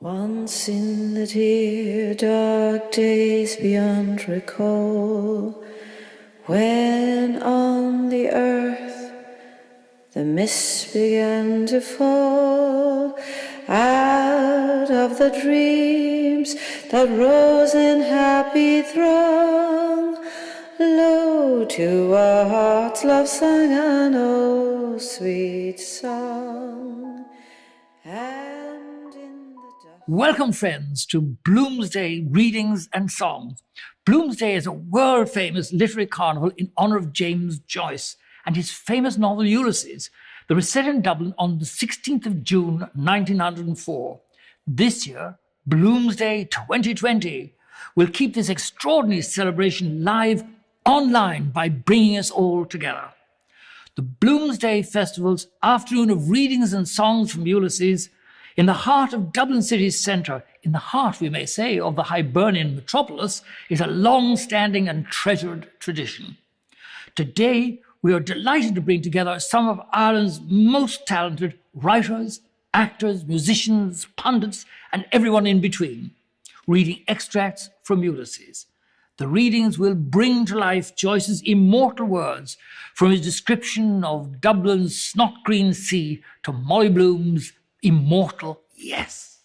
Once in the dear dark days beyond recall, when on the earth the mists began to fall, out of the dreams that rose in happy throng, lo, to our hearts love sang an oh sweet song. Welcome, friends, to Bloomsday Readings and Songs. Bloomsday is a world-famous literary carnival in honour of James Joyce and his famous novel Ulysses that was set in Dublin on the 16th of June 1904. This year, Bloomsday 2020, will keep this extraordinary celebration live online by bringing us all together. The Bloomsday Festival's afternoon of readings and songs from Ulysses in the heart of Dublin city's centre, in the heart, we may say, of the Hibernian metropolis, is a long-standing and treasured tradition. Today, we are delighted to bring together some of Ireland's most talented writers, actors, musicians, pundits, and everyone in between, reading extracts from Ulysses. The readings will bring to life Joyce's immortal words, from his description of Dublin's snot-green sea to Molly Bloom's immortal yes.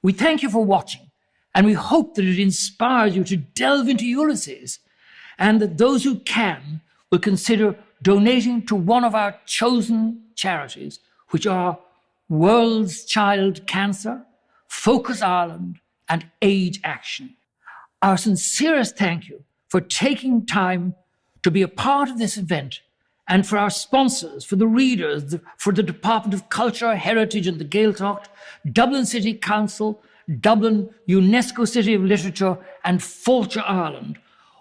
We thank you for watching, and we hope that it inspires you to delve into Ulysses, and that those who can will consider donating to one of our chosen charities, which are World's Child Cancer, Focus Ireland, and Age Action. Our sincerest thank you for taking time to be a part of this event, and for our sponsors, for the readers, for the Department of Culture, Heritage and the Gaeltacht, Dublin City Council, Dublin UNESCO City of Literature and Fáilte Ireland,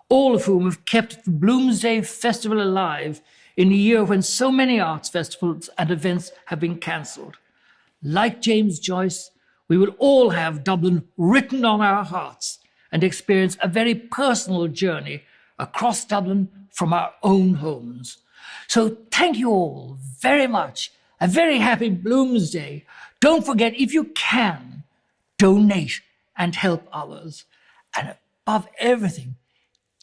all of whom have kept the Bloomsday Festival alive in a year when so many arts festivals and events have been cancelled. Like James Joyce, we will all have Dublin written on our hearts and experience a very personal journey across Dublin from our own homes. So thank you all very much. A very happy Bloomsday. Don't forget, if you can, donate and help others. And above everything,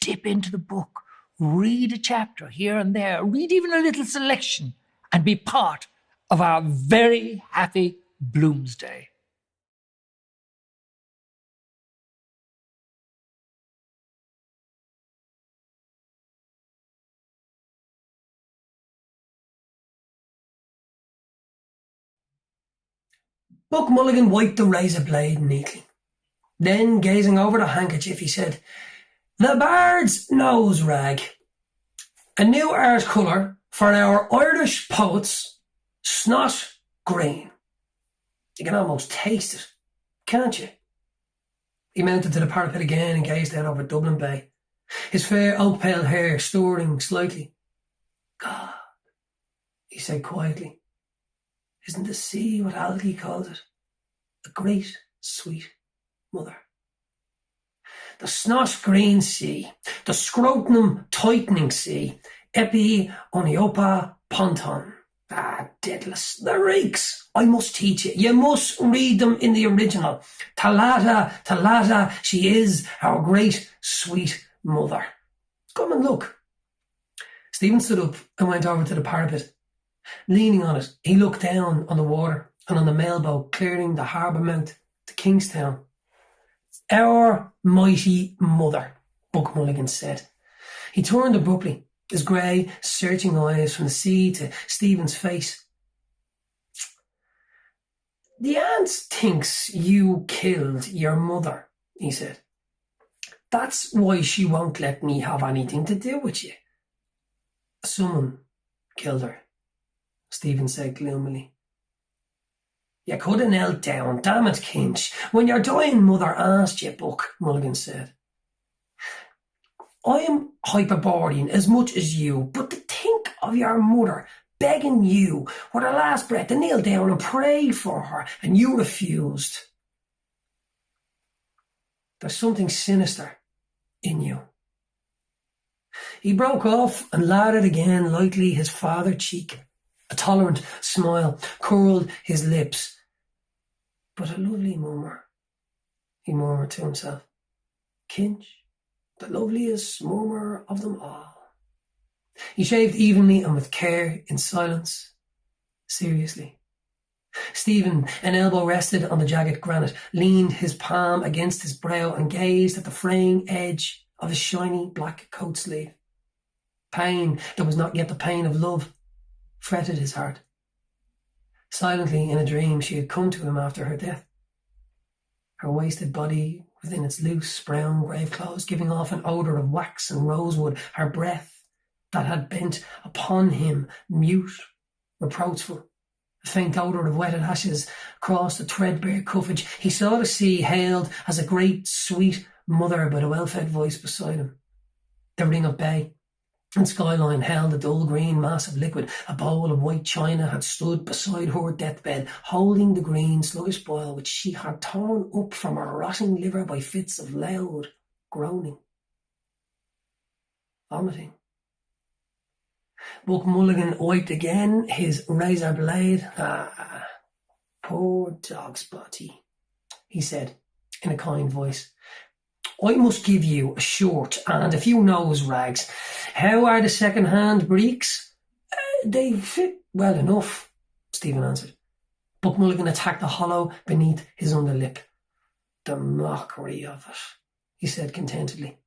dip into the book. Read a chapter here and there. Read even a little selection and be part of our very happy Bloomsday. Buck Mulligan wiped the razor blade neatly. Then, gazing over the handkerchief, he said, "The Bard's nose rag. A new art colour for our Irish poets, snot green. You can almost taste it, can't you?" He mounted to the parapet again and gazed out over Dublin Bay, his fair oak-pale hair stirring slightly. "God," he said quietly, "isn't the sea what Algie calls it? A great, sweet mother. The snot-green sea, the scrotum-tightening sea, epi oniopa ponton. Ah, deadless, the reeks. I must teach you. You must read them in the original. Talata, talata, she is our great, sweet mother. Come and look." Stephen stood up and went over to the parapet. Leaning on it, he looked down on the water and on the mailboat clearing the harbour mouth to Kingstown. "Our mighty mother," Buck Mulligan said. He turned abruptly, his grey, searching eyes from the sea to Stephen's face. "The aunt thinks you killed your mother," he said. "That's why she won't let me have anything to do with you." "Someone killed her," Stephen said gloomily. "You could have knelt down, damn it, Kinch, when your dying mother asked you, Buck," Mulligan said. "I am Hyperborean as much as you, but to think of your mother begging you with her last breath to kneel down and pray for her, and you refused. There's something sinister in you." He broke off and larded again lightly his farther cheek. A tolerant smile curled his lips. but a lovely murmur, he murmured to himself. Kinch, the loveliest murmur of them all. He shaved evenly and with care, in silence, seriously. Stephen, an elbow rested on the jagged granite, leaned his palm against his brow and gazed at the fraying edge of his shiny black coat sleeve. Pain that was not yet the pain of love fretted his heart. Silently, in a dream, she had come to him after her death. Her wasted body within its loose brown grave clothes, giving off an odour of wax and rosewood, her breath that had bent upon him, mute, reproachful. A faint odour of wetted ashes crossed the threadbare cuffage. He saw the sea hailed as a great, sweet mother by the well-fed voice beside him. The ring of bay and skyline held a dull green mass of liquid. A bowl of white china had stood beside her deathbed, holding the green, sluggish boil which she had torn up from her rotting liver by fits of loud groaning. Vomiting. Buck Mulligan wiped again his razor blade. Ah, poor dog's body, he said in a kind voice. I must give you a shirt and a few nose rags. How are the second-hand breeks? They fit well enough, Stephen answered. Buck Mulligan attacked a hollow beneath his underlip. The mockery of it, he said contentedly.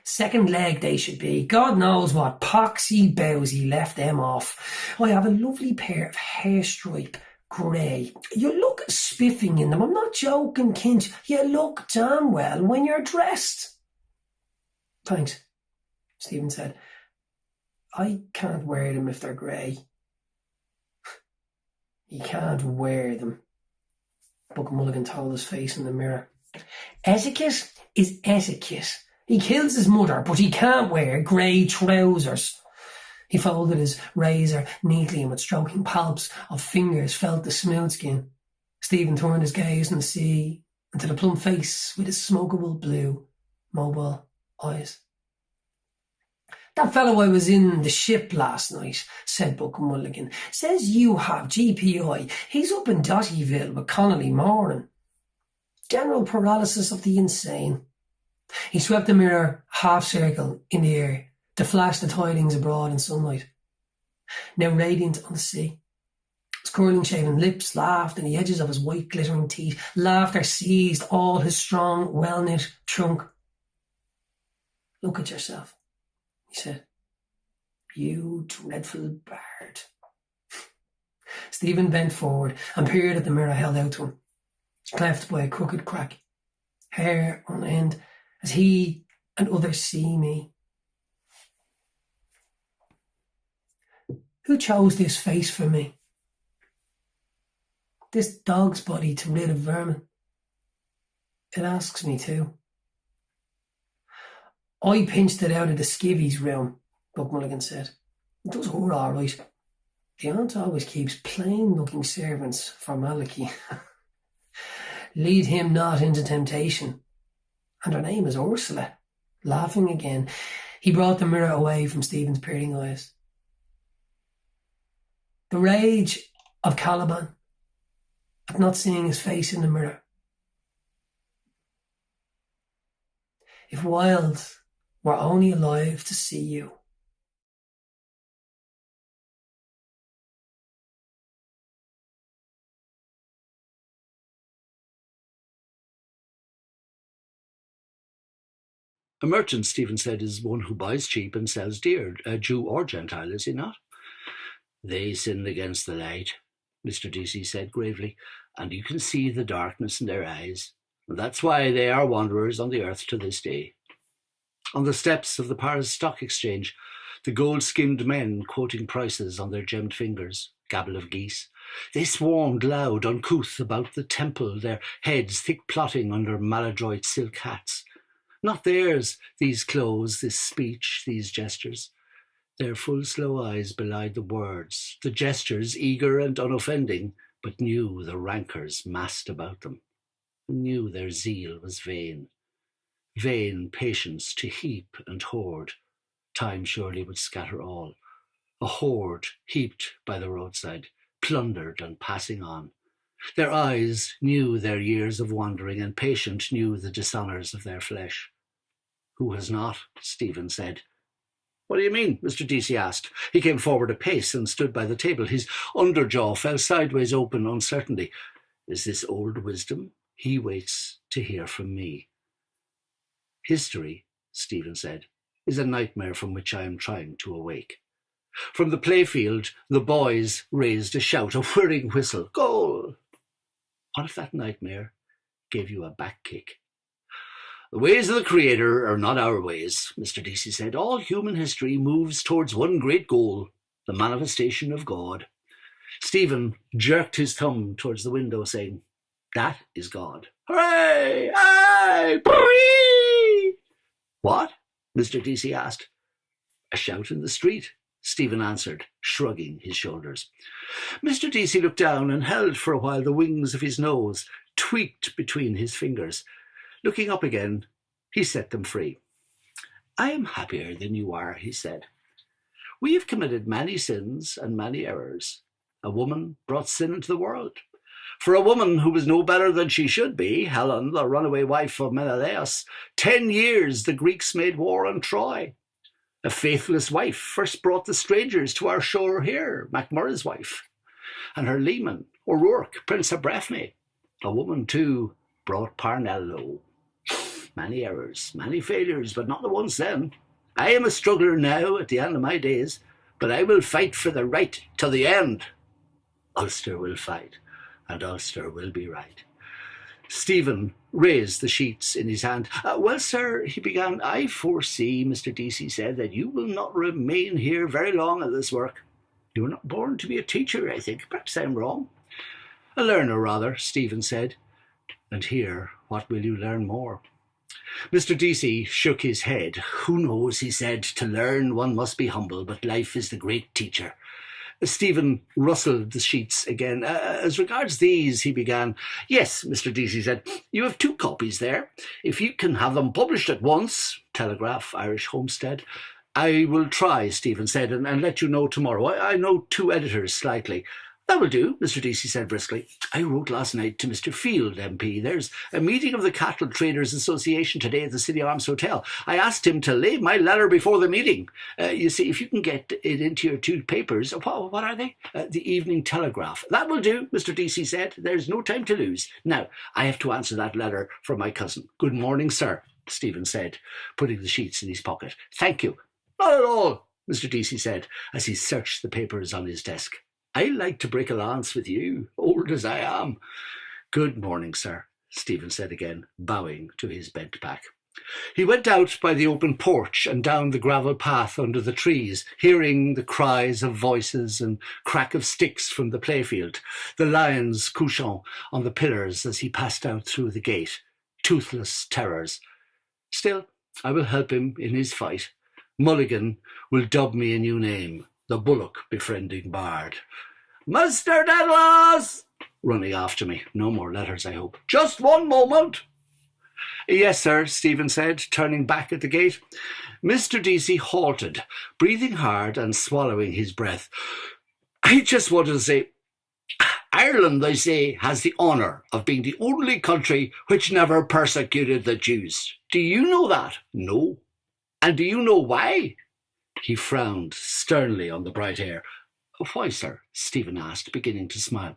Second leg they should be. God knows what poxy bowsy left them off. I have a lovely pair of hairstripe grey. You look spiffing in them. I'm not joking, Kinch. You look damn well when you're dressed. Thanks, Stephen said. I can't wear them if they're grey. You can't wear them, Buck Mulligan told his face in the mirror. Etiquette is etiquette. He kills his mother, but he can't wear grey trousers. He folded his razor neatly and with stroking palps of fingers felt the smooth skin. Stephen turned his gaze from the sea into the plump face with his smokable blue, mobile eyes. That fellow I was in the ship last night, said Buck Mulligan, says you have GPI. He's up in Dottyville with Connolly Moran. General paralysis of the insane. He swept the mirror half-circle in the air to flash the tidings abroad in sunlight. Now radiant on the sea. His curling shaven lips laughed, and the edges of his white glittering teeth. Laughter seized all his strong, well-knit trunk. Look at yourself, he said. You dreadful bard. Stephen bent forward and peered at the mirror held out to him, cleft by a crooked crack. Hair on end, as he and others see me. Who chose this face for me? This dog's body to rid of vermin? It asks me to. I pinched it out of the skivvy's room, Buck Mulligan said. It does her all right. The aunt always keeps plain-looking servants for Malachy. Lead him not into temptation. And her name is Ursula. Laughing again, he brought the mirror away from Stephen's peering eyes. The rage of Caliban at not seeing his face in the mirror. If Wilde were only alive to see you. A merchant, Stephen said, is one who buys cheap and sells dear, Jew or Gentile, is he not? They sinned against the light, Mr. Deasy said gravely, and you can see the darkness in their eyes. And that's why they are wanderers on the earth to this day. On the steps of the Paris Stock Exchange, the gold-skinned men quoting prices on their gemmed fingers, gabble of geese. They swarmed loud, uncouth about the temple, their heads thick plotting under maladroit silk hats. Not theirs, these clothes, this speech, these gestures. Their full slow eyes belied the words, the gestures eager and unoffending, but knew the rancours massed about them, knew their zeal was vain. Vain patience to heap and hoard. Time surely would scatter all. A hoard heaped by the roadside, plundered and passing on. Their eyes knew their years of wandering, and patient knew the dishonours of their flesh. Who has not? Stephen said. What do you mean? Mr. Deasy asked. He came forward a pace and stood by the table. His underjaw fell sideways open uncertainly. Is this old wisdom? He waits to hear from me. History, Stephen said, is a nightmare from which I am trying to awake. From the playfield, the boys raised a shout, a whirring whistle. Goal! What if that nightmare gave you a back kick? The ways of the Creator are not our ways, Mr. Deasy said. All human history moves towards one great goal, the manifestation of God. Stephen jerked his thumb towards the window, saying, That is God. Hooray! Aye! Brrree! What? Mr. Deasy asked. A shout in the street, Stephen answered, shrugging his shoulders. Mr. Deasy looked down and held for a while the wings of his nose, tweaked between his fingers. Looking up again, he set them free. I am happier than you are, he said. We have committed many sins and many errors. A woman brought sin into the world. For a woman who was no better than she should be, Helen, the runaway wife of Menelaus, 10 years the Greeks made war on Troy. A faithless wife first brought the strangers to our shore here, MacMurrough's wife, and her leman, O'Rourke, Prince of Breffni. A woman, too, brought Parnell low. Many errors, many failures, but not the ones then. I am a struggler now at the end of my days, but I will fight for the right till the end. Ulster will fight, and Ulster will be right. Stephen raised the sheets in his hand. Well, sir, he began, I foresee, Mr. Deasy said, that you will not remain here very long at this work. You were not born to be a teacher, I think. Perhaps I am wrong. A learner, rather, Stephen said. And here, what will you learn more? Mr. Deasy shook his head. Who knows, he said, to learn one must be humble, but life is the great teacher. Stephen rustled the sheets again. As regards these, he began. Yes, Mr. Deasy said, you have 2 copies there. If you can have them published at once, Telegraph, Irish Homestead. I will try, Stephen said, and let you know tomorrow. I know 2 editors slightly. That will do, Mr. Deasy said briskly. I wrote last night to Mr. Field, MP. There's a meeting of the Cattle Traders Association today at the City Arms Hotel. I asked him to lay my letter before the meeting. You see, if you can get it into your 2 papers, what are they? The Evening Telegraph. That will do, Mr. Deasy said. There's no time to lose. Now, I have to answer that letter from my cousin. Good morning, sir, Stephen said, putting the sheets in his pocket. Thank you. Not at all, Mr. Deasy said, as he searched the papers on his desk. I like to break a lance with you, old as I am. Good morning, sir, Stephen said again, bowing to his bent back. He went out by the open porch and down the gravel path under the trees, hearing the cries of voices and crack of sticks from the playfield, the lions couchant on the pillars as he passed out through the gate, toothless terrors. Still, I will help him in his fight. Mulligan will dub me a new name, the bullock befriending bard. Mr. Dedalus! Running after me. No more letters, I hope. Just one moment. Yes, sir, Stephen said, turning back at the gate. Mr. Deasy halted, breathing hard and swallowing his breath. I just wanted to say, Ireland, they say, has the honour of being the only country which never persecuted the Jews. Do you know that? No. And do you know why? He frowned sternly on the bright air. Why, sir? Stephen asked, beginning to smile.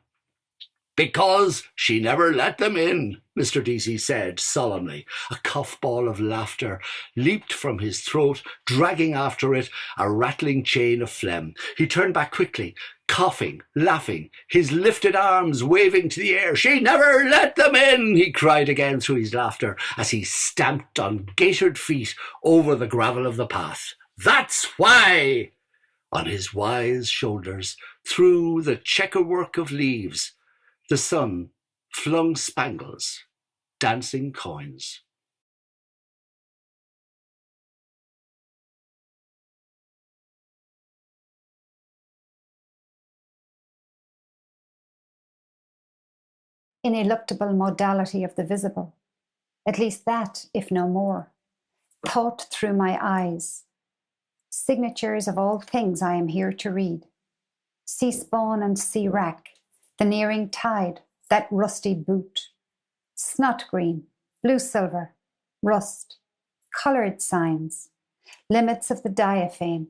Because she never let them in, Mr. Deasy said solemnly. A cuff-ball of laughter leaped from his throat, dragging after it a rattling chain of phlegm. He turned back quickly, coughing, laughing, his lifted arms waving to the air. She never let them in, he cried again through his laughter as he stamped on gaitered feet over the gravel of the path. That's why! On his wise shoulders, through the checkerwork of leaves, the sun flung spangles, dancing coins. Ineluctable modality of the visible, at least that, if no more, thought through my eyes. Signatures of all things I am here to read. Sea spawn and sea wrack, the nearing tide, that rusty boot. Snot green, blue silver, rust, coloured signs, limits of the diaphane.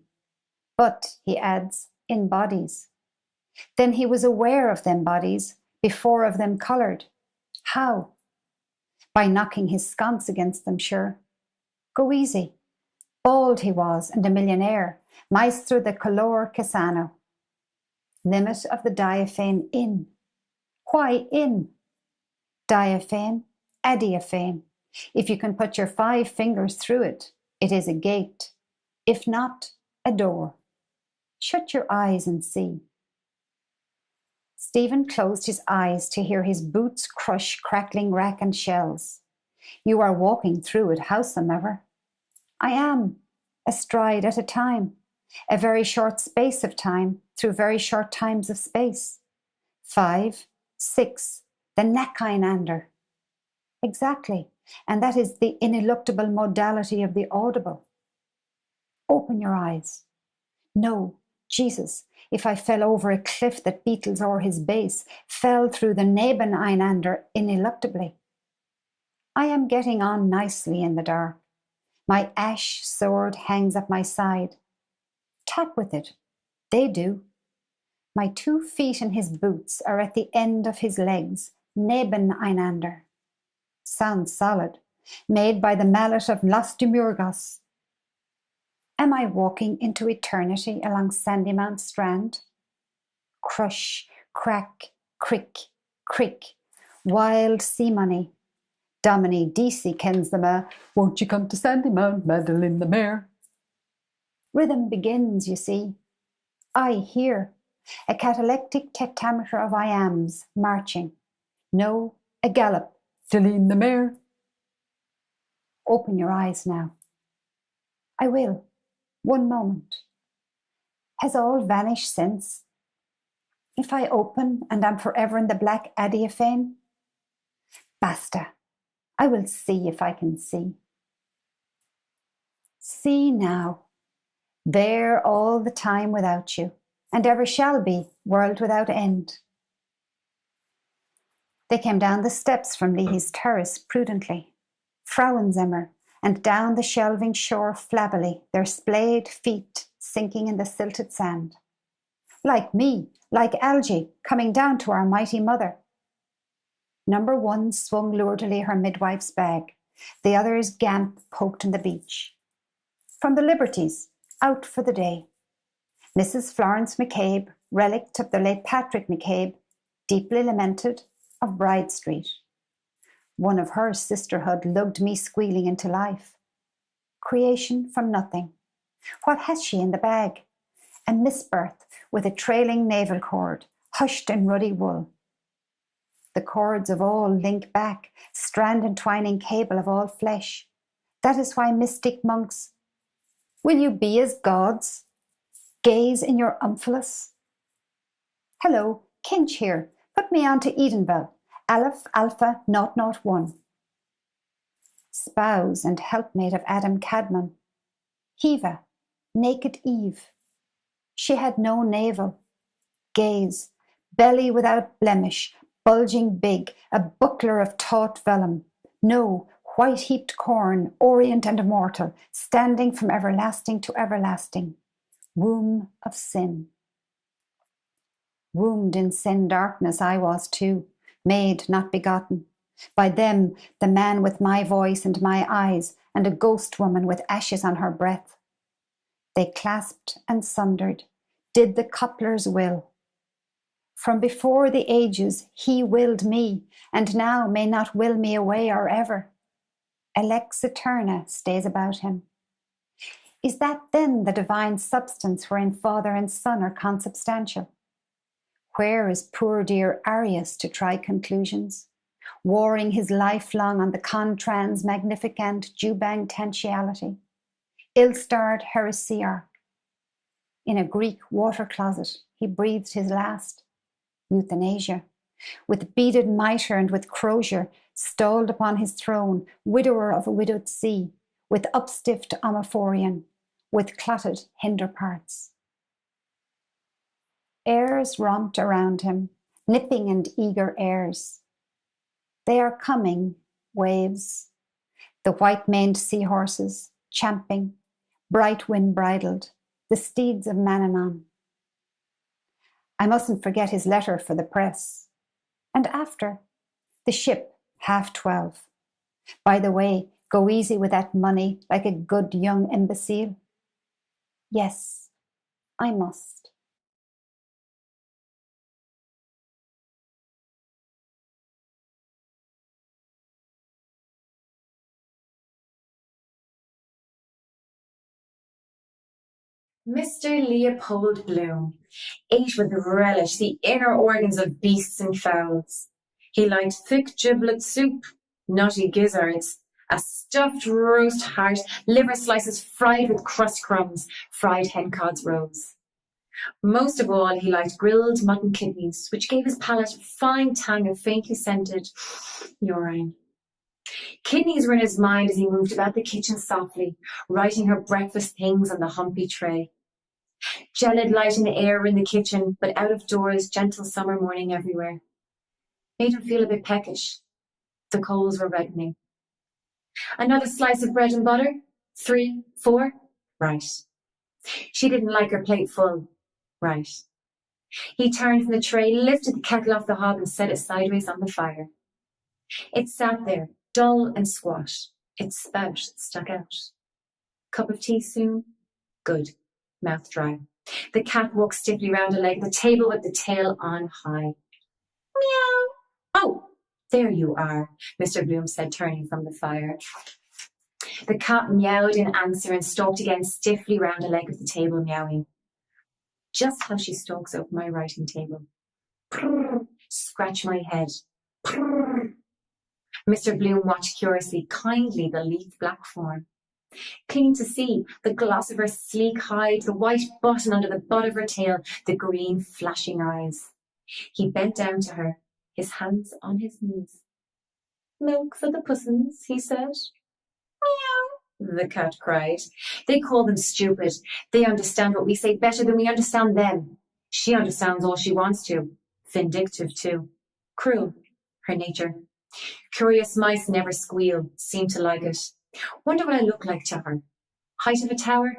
But, he adds, in bodies. Then he was aware of them bodies, before of them coloured. How? By knocking his sconce against them, sure. Go easy. Bald he was, and a millionaire, maestro de color Casano. Limit of the diaphane in. Why in? Diaphane, adiaphane. If you can put your 5 fingers through it, it is a gate. If not, a door. Shut your eyes and see. Stephen closed his eyes to hear his boots crush crackling wrack and shells. You are walking through it, howsomever. I am, a stride at a time, a very short space of time through very short times of space. 5, 6, the neck-einander. Exactly, and that is the ineluctable modality of the audible. Open your eyes. No, Jesus, if I fell over a cliff that beetles o'er his base, fell through the nebeneinander ineluctably. I am getting on nicely in the dark. My ash sword hangs at my side. Tap with it. They do. My 2 feet in his boots are at the end of his legs, nebeneinander. Sounds solid, made by the mallet of Las Demurgos. Am I walking into eternity along Sandymount Strand? Crush, crack, crick, crick, wild sea money. Domini DC kens them won't you come to Sandymount, Madeline the mare? Rhythm begins, you see. I hear a catalectic tetrameter of I ams marching. No, a gallop, Deline the mare. Open your eyes now. I will. One moment. Has all vanished since? If I open and am forever in the black adiaphane? Basta. I will see if I can see. See now. There all the time without you, and ever shall be, world without end. They came down the steps from Leahy's terrace prudently, Frauenzimmer, and down the shelving shore flabbily, their splayed feet sinking in the silted sand. Like me, like Algy, coming down to our mighty mother. Number 1 swung lordily her midwife's bag, the other's gamp poked in the beach. From the Liberties, out for the day. Mrs. Florence McCabe, relict of the late Patrick McCabe, deeply lamented, of Bride Street. One of her sisterhood lugged me squealing into life. Creation from nothing. What has she in the bag? A misbirth with a trailing navel cord, hushed in ruddy wool. The cords of all link back, strand entwining cable of all flesh. That is why mystic monks, will you be as gods? Gaze in your umphalos? Hello, Kinch here. Put me on to Edenville. Aleph Alpha 001. Spouse and helpmate of Adam Cadman. Heva, naked Eve. She had no navel. Gaze, belly without blemish, bulging big, a buckler of taut vellum. No, white-heaped corn, orient and immortal, standing from everlasting to everlasting. Womb of sin. Wombed in sin darkness I was too, made, not begotten. By them, the man with my voice and my eyes, and a ghost woman with ashes on her breath. They clasped and sundered, did the coupler's will. From before the ages he willed me, and now may not will me away or ever. Lex eterna stays about him. Is that then the divine substance wherein Father and Son are consubstantial? Where is poor dear Arius to try conclusions, warring his life long on the contrans magnificant Jubang tentiality, ill-starred heresiarch? In a Greek water closet he breathed his last, euthanasia, with beaded mitre and with crozier, stalled upon his throne, widower of a widowed sea, with upstiffed omophorion, with clotted hinder parts. Airs romped around him, nipping and eager airs. They are coming, waves, the white-maned seahorses, champing, bright wind bridled, the steeds of Mannanon. I mustn't forget his letter for the press. And after, the ship, 12:30. By the way, go easy with that money like a good young imbecile. Yes, I must. Mr. Leopold Bloom ate with relish the inner organs of beasts and fowls. He liked thick giblet soup, nutty gizzards, a stuffed roast heart, liver slices fried with crust crumbs, fried hencods roes. Most of all, he liked grilled mutton kidneys, which gave his palate a fine tang of faintly scented urine. Kidneys were in his mind as he moved about the kitchen softly, writing her breakfast things on the humpy tray. Gelid light in the air in the kitchen, but out of doors, gentle summer morning everywhere. Made him feel a bit peckish. The coals were reddening. Another slice of bread and butter? 3, 4? Right. She didn't like her plate full. Right. He turned from the tray, lifted the kettle off the hob and set it sideways on the fire. It sat there, dull and squat. Its spout stuck out. Cup of tea soon? Good. Mouth dry. The cat walked stiffly round a leg of the table with the tail on high. Meow. Oh, there you are, Mr. Bloom said, turning from the fire. The cat meowed in answer and stalked again stiffly round a leg of the table, meowing. Just how she stalks over my writing table. Prrr, scratch my head. Prrr. Mr. Bloom watched curiously, kindly, the leaf black form. Clean to see, the gloss of her sleek hide, the white button under the butt of her tail, the green flashing eyes. He bent down to her, his hands on his knees. Milk for the pussins, he said. Meow, the cat cried. They call them stupid. They understand what we say better than we understand them. She understands all she wants to. Vindictive, too. Cruel, her nature. Curious mice never squeal, seem to like it. Wonder what I look like to her. Height of a tower?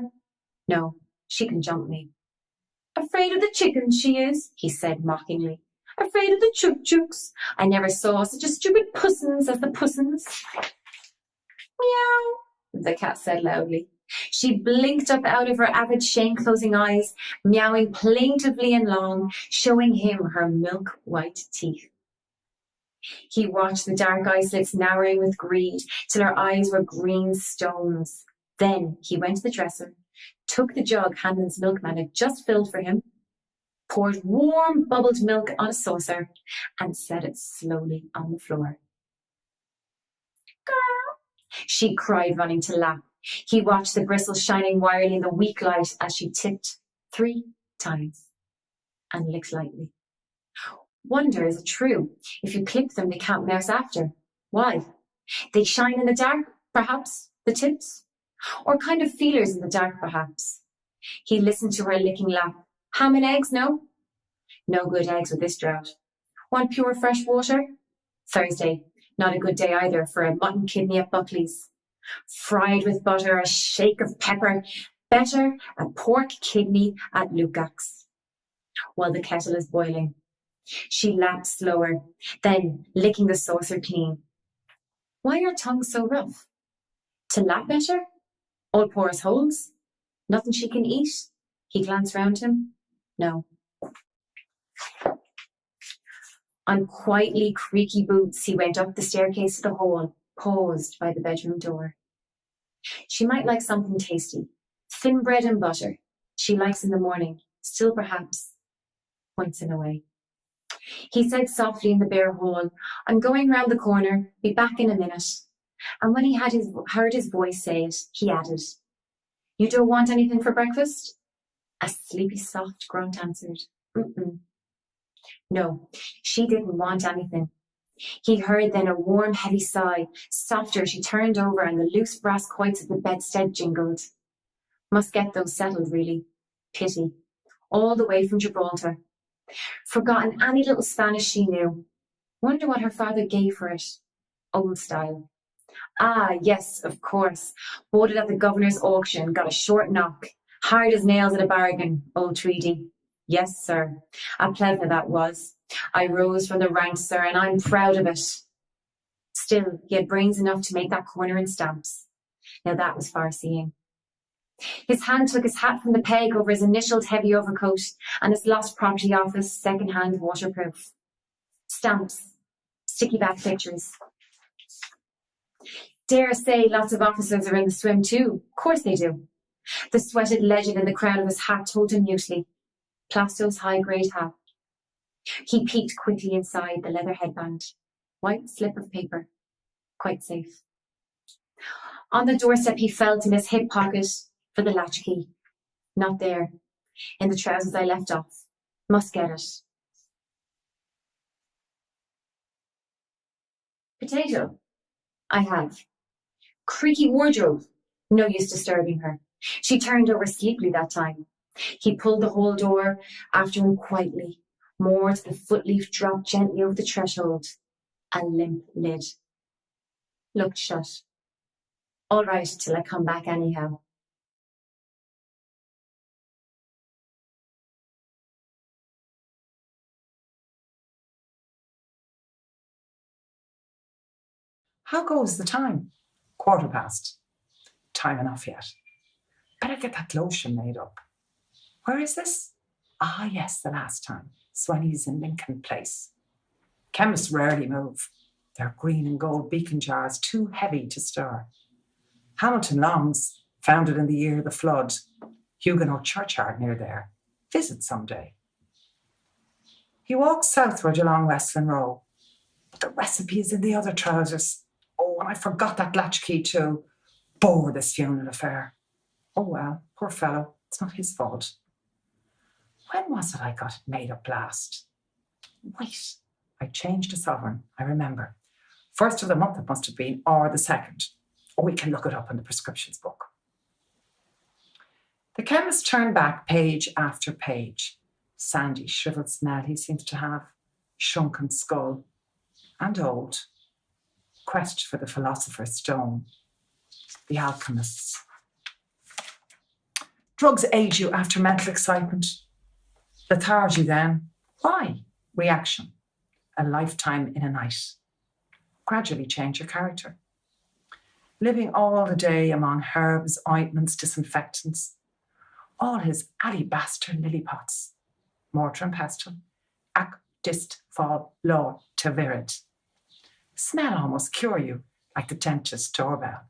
No, she can jump me. Afraid of the chickens, she is, he said mockingly. Afraid of the chook-chooks. I never saw such a stupid pussins as the pussins. Meow, the cat said loudly. She blinked up out of her avid shame-closing eyes, meowing plaintively and long, showing him her milk-white teeth. He watched the dark eye slits narrowing with greed till her eyes were green stones. Then he went to the dresser, took the jug Hanlon's milkman had just filled for him, poured warm bubbled milk on a saucer, and set it slowly on the floor. Girl, she cried, running to lap. He watched the bristles shining wirily in the weak light as she tipped 3 times and licked lightly. Wonder, is it true? If you clip them, they can't mouse after. Why? They shine in the dark, perhaps, the tips? Or kind of feelers in the dark, perhaps? He listened to her licking lap. Ham and eggs, no? No good eggs with this drought. Want pure fresh water? Thursday. Not a good day either for a mutton kidney at Buckley's. Fried with butter, a shake of pepper. Better a pork kidney at Lukács. While the kettle is boiling. She lapped slower, then licking the saucer clean. Why are tongues so rough? To lap better? All porous holes? Nothing she can eat? He glanced round him. No. On quietly creaky boots, he went up the staircase to the hall, paused by the bedroom door. She might like something tasty. Thin bread and butter. She likes in the morning, still perhaps, once in a way. He said softly in the bare hall, I'm going round the corner, be back in a minute. And when he had heard his voice say it, he added, You don't want anything for breakfast? A sleepy soft grunt answered, No, she didn't want anything. He heard then a warm, heavy sigh. Softer, she turned over and the loose brass quoits of the bedstead jingled. Must get those settled, really. Pity. All the way from Gibraltar. Forgotten any little Spanish she knew. Wonder what her father gave for it. Old style. Ah, yes, of course. Bought it at the governor's auction, got a short knock. Hard as nails at a bargain, old treaty. Yes, sir. A plevna that was. I rose from the ranks, sir, and I'm proud of it. Still, he had brains enough to make that corner in stamps. Now that was far-seeing. His hand took his hat from the peg over his initialed heavy overcoat and his lost property office, second-hand waterproof. Stamps. Sticky back pictures. Dare say lots of officers are in the swim too. Of course they do. The sweated legend in the crown of his hat told him mutely. Plasto's high-grade hat. He peeked quickly inside the leather headband. White slip of paper. Quite safe. On the doorstep he felt in his hip pocket for the latchkey. Not there. In the trousers I left off. Must get it. Potato. I have. Creaky wardrobe. No use disturbing her. She turned over sleepily that time. He pulled the hall door after him quietly, more to the footleaf dropped gently over the threshold. A limp lid. Looked shut. All right till I come back anyhow. How goes the time? 1:15. Time enough yet. Better get that lotion made up. Where is this? Ah, yes, the last time. Swanny's in Lincoln Place. Chemists rarely move. Their green and gold beacon jars too heavy to stir. Hamilton Long's, founded in the year of the flood. Huguenot churchyard near there. Visit someday. He walks southward along Westland Row. But the recipe is in the other trousers. Oh, and I forgot that latchkey too. Bore this funeral affair. Oh well, poor fellow, it's not his fault. When was it I got it made up last? Wait, I changed a sovereign, I remember. First of the month it must have been, or the second. Oh, we can look it up in the prescriptions book. The chemist turned back page after page. Sandy, shriveled smell he seems to have. Shrunken skull. And old. Quest for the philosopher's stone. The alchemists. Drugs aid you after mental excitement. Lethargy then. Why? Reaction. A lifetime in a night. Gradually change your character. Living all the day among herbs, ointments, disinfectants. All his alabaster lily pots. Mortar and pestle. Ac, dist, fall, law, tavirid. Smell almost cure you, like the dentist's doorbell.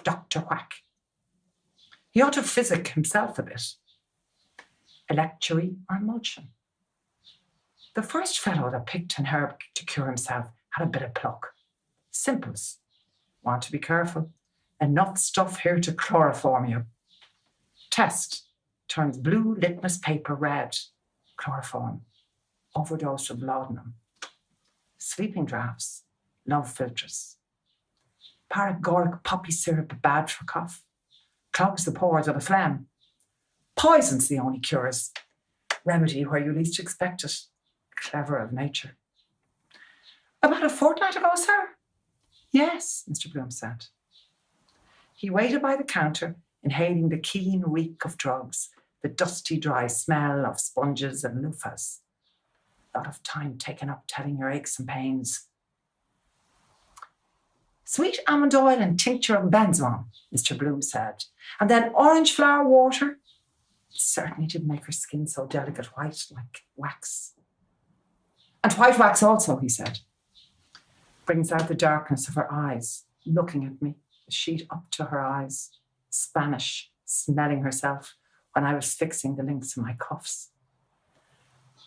Dr. Whack. He ought to physic himself a bit. Electuary or emulsion. The first fellow that picked an herb to cure himself had a bit of pluck. Simples. Want to be careful. Enough stuff here to chloroform you. Test. Turns blue litmus paper red. Chloroform. Overdose of laudanum. Sleeping draughts. Love philtres. Paregoric poppy syrup bad for cough. Clogs the pores of the phlegm. Poison's the only cures. Remedy where you least expect it. Clever of nature. About a fortnight ago, sir? Yes, Mr. Bloom said. He waited by the counter, inhaling the keen reek of drugs, the dusty, dry smell of sponges and loofahs. A lot of time taken up telling your aches and pains. Sweet almond oil and tincture of benzoin, Mr. Bloom said. And then orange flower water. It certainly did make her skin so delicate white, like wax. And white wax also, he said. Brings out the darkness of her eyes, looking at me, the sheet up to her eyes. Spanish, smelling herself when I was fixing the links in my cuffs.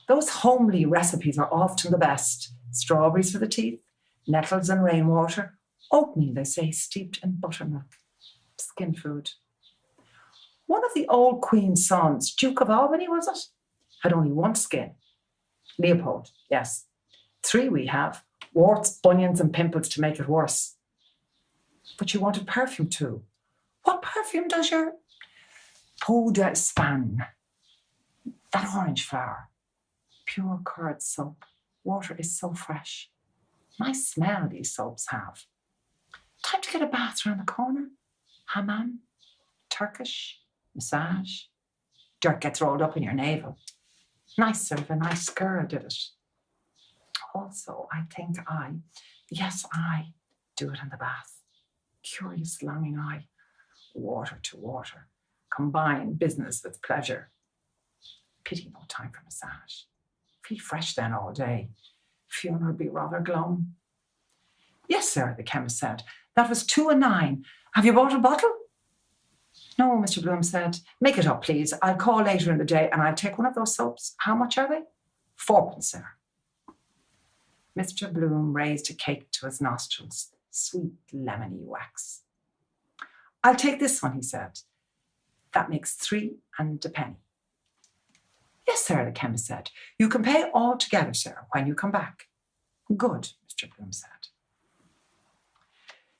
Those homely recipes are often the best. Strawberries for the teeth, nettles and rainwater. Oatmeal, they say, steeped in buttermilk. Skin food. One of the old Queen's sons, Duke of Albany, was it? Had only one skin. Leopold, yes. 3 we have. Warts, bunions and pimples to make it worse. But you wanted perfume too. What perfume does your... Peau d'Espagne. That orange flower. Pure curd soap. Water is so fresh. Nice smell these soaps have. Time to get a bath round the corner. Hammam, Turkish, massage. Dirt gets rolled up in your navel. Nice of a nice girl did it. Also, I think I do it in the bath. Curious longing eye. Water to water. Combine business with pleasure. Pity no time for massage. Feel fresh then all day. Funeral be rather glum. Yes, sir, the chemist said. That was 2 and 9. Have you bought a bottle? No, Mr. Bloom said. Make it up, please. I'll call later in the day and I'll take one of those soaps. How much are they? 4pence, sir. Mr. Bloom raised a cake to his nostrils. Sweet lemony wax. I'll take this one, he said. That makes 3 and a penny. Yes, sir, the chemist said. You can pay all together, sir, when you come back. Good, Mr. Bloom said.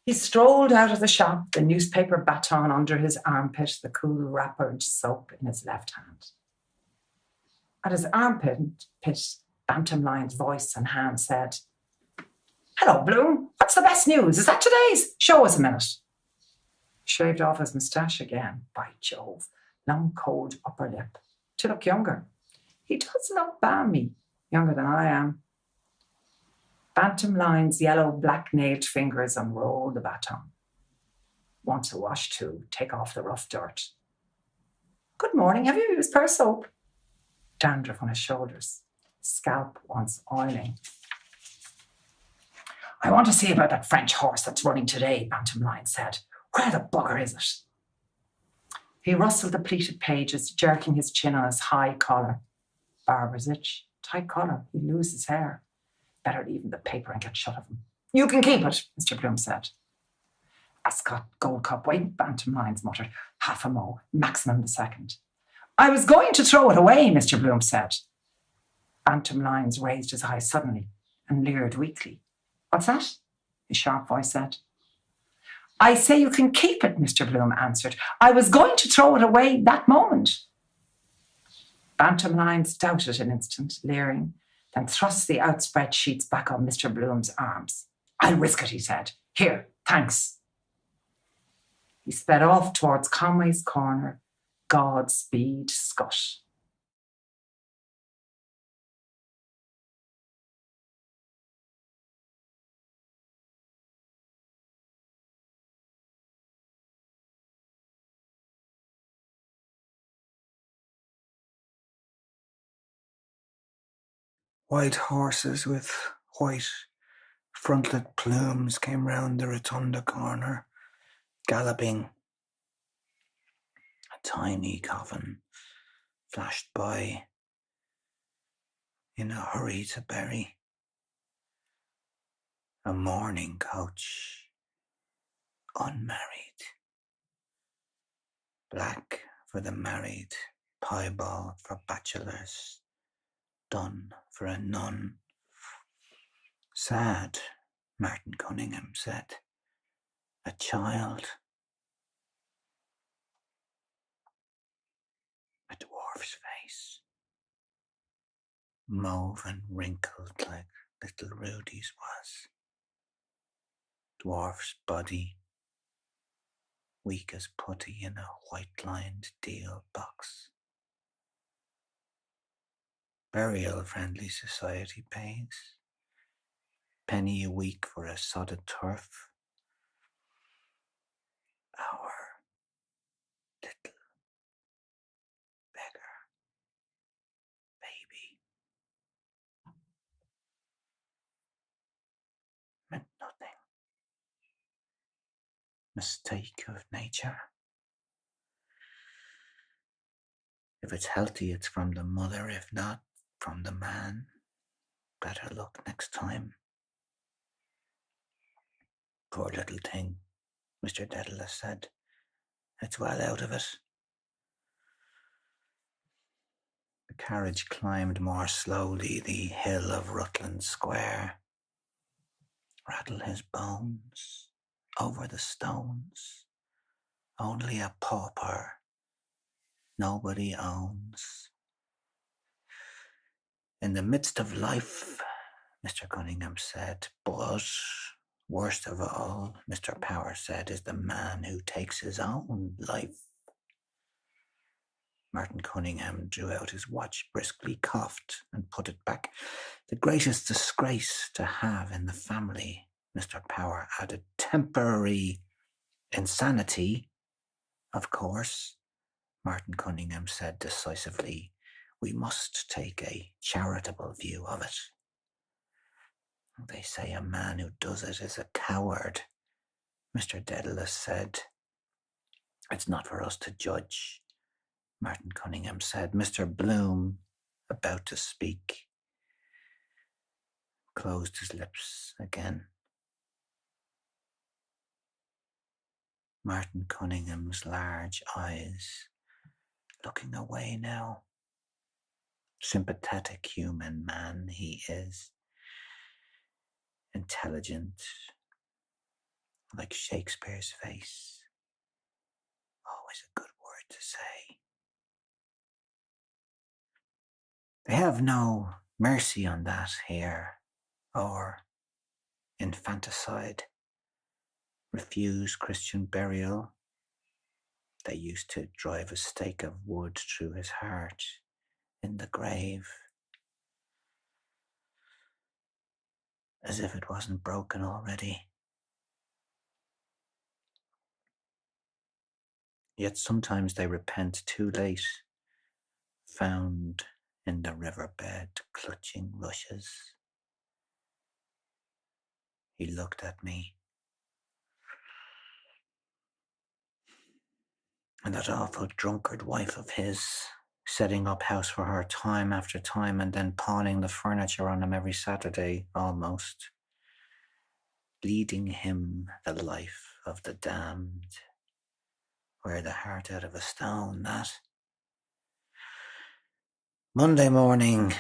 He strolled out of the shop, the newspaper baton under his armpit, the cool wrappered soap in his left hand. At his armpit, Bantam Lion's voice and hand said, Hello, Bloom. What's the best news? Is that today's? Show us a minute. Shaved off his moustache again. By Jove. Long, cold upper lip. To look younger. He does look balmy. Younger than I am. Bantam Lion's yellow, black-nailed fingers unrolled the baton. Wants a wash too. Take off the rough dirt. Good morning. Have you used Pearl soap? Dandruff on his shoulders. Scalp wants oiling. I want to see about that French horse that's running today, Bantam Lion said. Where the bugger is it? He rustled the pleated pages, jerking his chin on his high collar. Barber's itch. Tight collar. He'd lose his hair. Better leave him the paper and get shut of him. You can keep it, Mr. Bloom said. Ascot Gold Cup weight, Bantam Lions muttered. Half a mo, maximum the second. I was going to throw it away, Mr. Bloom said. Bantam Lions raised his eyes suddenly and leered weakly. What's that? His sharp voice said. I say you can keep it, Mr. Bloom answered. I was going to throw it away that moment. Bantam Lions doubted an instant, leering, then thrust the outspread sheets back on Mr. Bloom's arms. I'll risk it, he said. Here, thanks. He sped off towards Conway's Corner. Godspeed, Scott. White horses with white frontlet plumes came round the rotunda corner, galloping. A tiny coffin flashed by in a hurry to bury. A mourning coach, unmarried. Black for the married, piebald for bachelors. Done for a nun. Sad, Martin Cunningham said. A child. A dwarf's face. Mauve and wrinkled like little Rudy's was. Dwarf's body. Weak as putty in a white-lined deal box. Burial-friendly society pays. Penny a week for a sodded turf. Our little beggar baby. Meant nothing. Mistake of nature. If it's healthy, it's from the mother. If not, from the man. Better luck next time. Poor little thing, Mr. Daedalus said. It's well out of it. The carriage climbed more slowly the hill of Rutland Square. Rattle his bones over the stones. Only a pauper nobody owns. In the midst of life, Mr. Cunningham said, but worst of all, Mr. Power said, is the man who takes his own life. Martin Cunningham drew out his watch, briskly coughed, and put it back. The greatest disgrace to have in the family, Mr. Power added. Temporary insanity, of course, Martin Cunningham said decisively. We must take a charitable view of it. They say a man who does it is a coward, Mr. Daedalus said. It's not for us to judge, Martin Cunningham said. Mr. Bloom, about to speak, closed his lips again. Martin Cunningham's large eyes looking away now. Sympathetic human man he is. Intelligent, like Shakespeare's face. Always a good word to say. They have no mercy on that here, or infanticide. Refuse Christian burial. They used to drive a stake of wood through his heart in the grave, as if it wasn't broken already. Yet sometimes they repent too late, found in the riverbed clutching rushes. He looked at me. And that awful drunkard wife of his, setting up house for her time after time and then pawning the furniture on him every Saturday, almost. Bleeding him the life of the damned. Wear the heart out of a stone, that. Monday morning,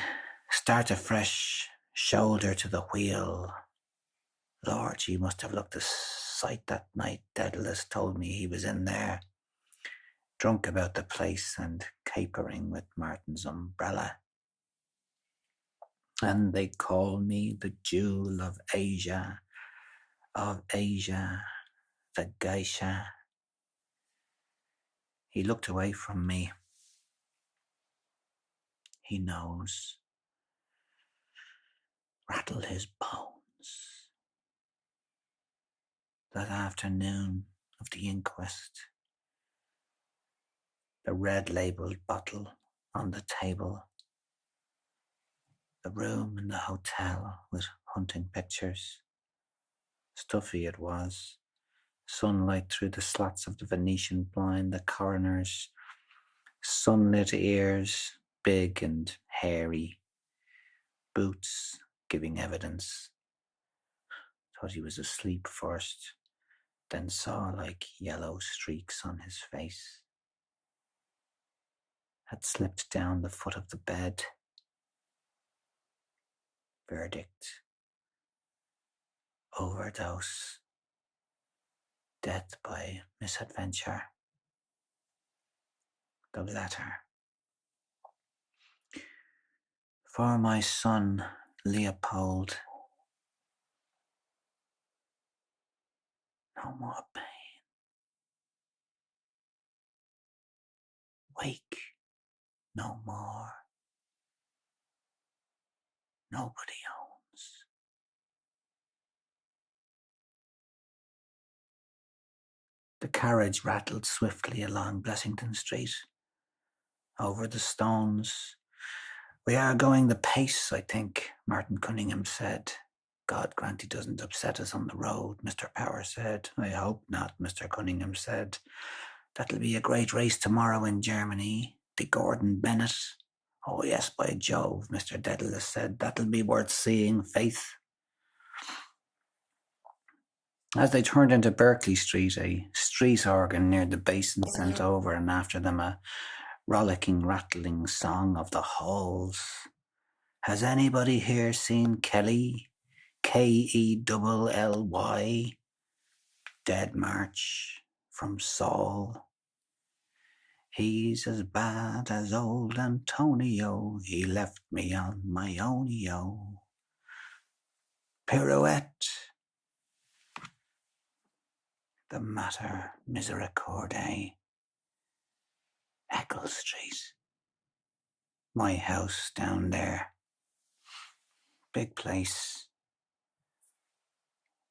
start afresh, shoulder to the wheel. Lord, she must have looked a sight that night. Daedalus told me he was in there, drunk about the place and capering with Martin's umbrella. And they call me the jewel of Asia, the geisha. He looked away from me. He knows. Rattle his bones. That afternoon of the inquest, the red-labelled bottle on the table, the room in the hotel with hunting pictures. Stuffy it was. Sunlight through the slats of the Venetian blind, the coroner's sunlit ears, big and hairy, boots giving evidence. Thought he was asleep first, then saw like yellow streaks on his face. Had slipped down the foot of the bed. Verdict. Overdose. Death by misadventure. The letter. For my son, Leopold. No more pain. Wake no more. Nobody owns. The carriage rattled swiftly along Blessington Street, over the stones. We are going the pace, I think, Martin Cunningham said. God grant he doesn't upset us on the road, Mr. Power said. I hope not, Mr. Cunningham said. That'll be a great race tomorrow in Germany. The Gordon Bennett. Oh yes, by Jove, Mr. Daedalus said. That'll be worth seeing, faith. As they turned into Berkeley Street, a street organ near the basin sent over and after them a rollicking, rattling song of the halls. Has anybody here seen Kelly? Kelly? Dead March from Saul. He's as bad as old Antonio. He left me on my own-io. Pirouette. The Mater Misericordiae. Eccles Street. My house down there. Big place.